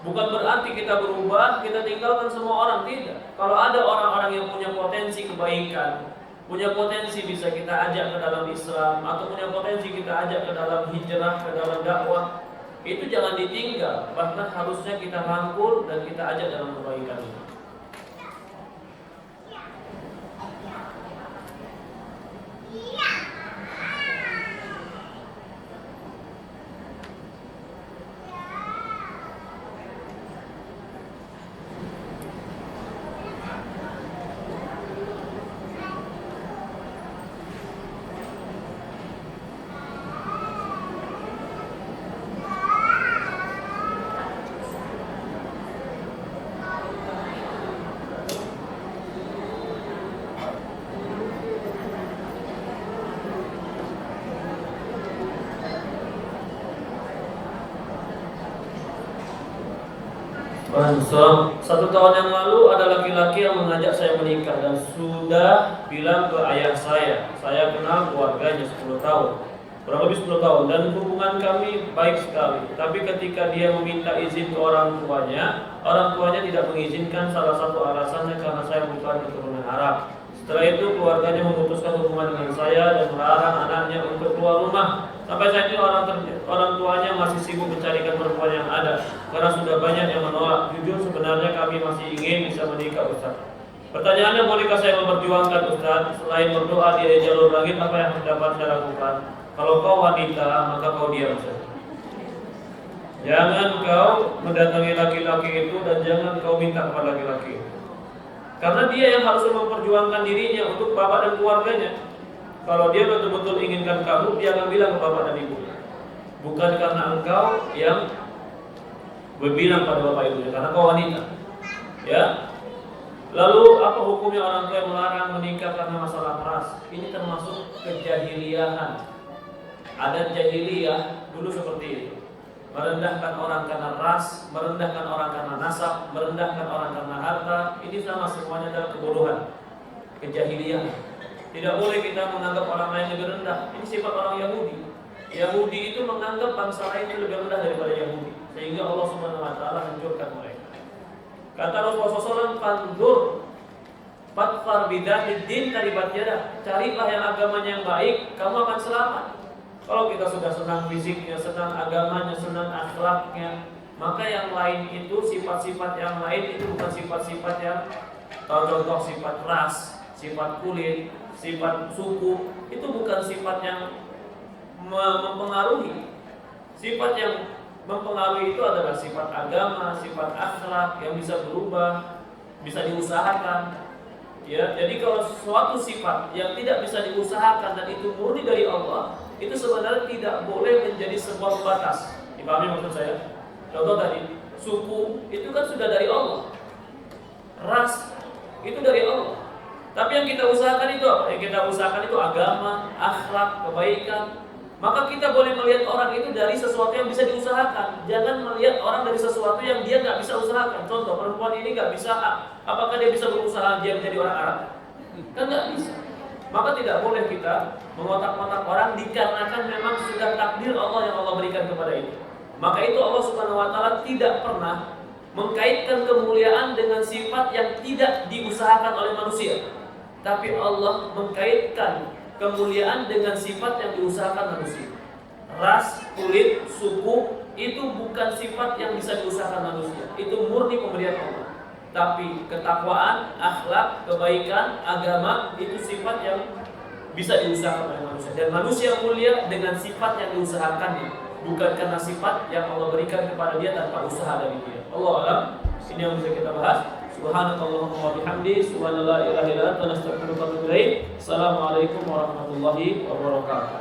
Bukan berarti kita berubah, kita tinggalkan semua orang. Tidak. Kalau ada orang-orang yang punya potensi kebaikan, punya potensi bisa kita ajak ke dalam Islam, atau punya potensi kita ajak ke dalam hijrah, ke dalam dakwah, itu jangan ditinggal, bahkan harusnya kita rangkul dan kita ajak dalam kebaikan ini. Satu tahun yang lalu ada laki-laki yang mengajak saya menikah dan sudah bilang ke ayah saya kenal keluarganya 10 tahun, kurang lebih 10 tahun, dan hubungan kami baik sekali. Tapi ketika dia meminta izin ke orang tuanya tidak mengizinkan. Salah satu alasannya karena saya bukan keturunan Arab. Setelah itu keluarganya memutuskan hubungan dengan saya dan melarang anaknya untuk keluar rumah. Sampai saat ini orang tuanya masih sibuk mencarikan perempuan yang ada karena sudah banyak yang menolak. Jujur sebenarnya kami masih ingin bisa menikah, Ustaz. Pertanyaannya, bolehkah saya memperjuangkan, Ustaz? Selain berdoa di jalur langit, apa yang dapat saya lakukan? Kalau kau wanita, maka kau diam saja. Jangan kau mendatangi laki-laki itu dan jangan kau minta kepada laki-laki. Karena dia yang harus memperjuangkan dirinya untuk bapak dan keluarganya. Kalau dia betul-betul inginkan kamu, dia akan bilang ke bapak dan ibu. Bukan karena engkau yang berbilang pada bapak ibunya, karena kau wanita. Ya. Lalu apa hukumnya orang tua yang melarang menikah karena masalah ras? Ini termasuk kejahiliahan. Adat jahiliyah dulu seperti itu. Merendahkan orang karena ras, merendahkan orang karena nasab, merendahkan orang karena harta. Ini sama semuanya adalah kebodohan, kejahilian. Tidak boleh kita menganggap orang lain lebih rendah. Ini sifat orang Yahudi. Yahudi itu menganggap bangsa lain itu lebih rendah daripada Yahudi, sehingga Allah Subhanahu Wa Taala hancurkan mereka. Kata Rasulullah SAW, "Fandur fatfar bidatid din taribat yadah." Carilah yang agamanya yang baik, kamu akan selamat. Kalau kita sudah senang fisiknya, senang agamanya, senang akhlaknya, maka yang lain itu, sifat-sifat yang lain itu bukan sifat-sifat yang, contoh sifat ras, sifat kulit, sifat suku, itu bukan sifat yang mempengaruhi. Sifat yang mempengaruhi itu adalah sifat agama, sifat akhlak yang bisa berubah, bisa diusahakan. Ya, jadi kalau suatu sifat yang tidak bisa diusahakan dan itu murni dari Allah, itu sebenarnya tidak boleh menjadi sebuah batas. Dipahami maksud saya? Contoh tadi, suku itu kan sudah dari Allah, ras itu dari Allah. Tapi yang kita usahakan itu apa? Yang kita usahakan itu agama, akhlak, kebaikan. Maka kita boleh melihat orang itu dari sesuatu yang bisa diusahakan. Jangan melihat orang dari sesuatu yang dia nggak bisa usahakan. Contoh, perempuan ini nggak bisa, apakah dia bisa berusaha dia menjadi orang Arab? Kan nggak bisa. Maka tidak boleh kita mengotak-otak orang dikarenakan memang sudah takdir Allah yang Allah berikan kepada itu. Maka itu Allah Subhanahu Wa Taala tidak pernah mengkaitkan kemuliaan dengan sifat yang tidak diusahakan oleh manusia. Tapi Allah mengkaitkan kemuliaan dengan sifat yang diusahakan manusia. Ras, kulit, suku itu bukan sifat yang bisa diusahakan manusia. Itu murni pemberian Allah. Tapi ketakwaan, akhlak, kebaikan, agama itu sifat yang bisa diusahakan oleh manusia. Dan manusia mulia dengan sifat yang diusahakannya, bukan karena sifat yang Allah berikan kepada dia tanpa usaha dari dia. Allah alam. Ini yang bisa kita bahas. Subhanakallahumma wa bihamdi, subhanallah ilaha illa anta, nastaghfiruka wa natubu ilaik. Assalamualaikum warahmatullahi wabarakatuh.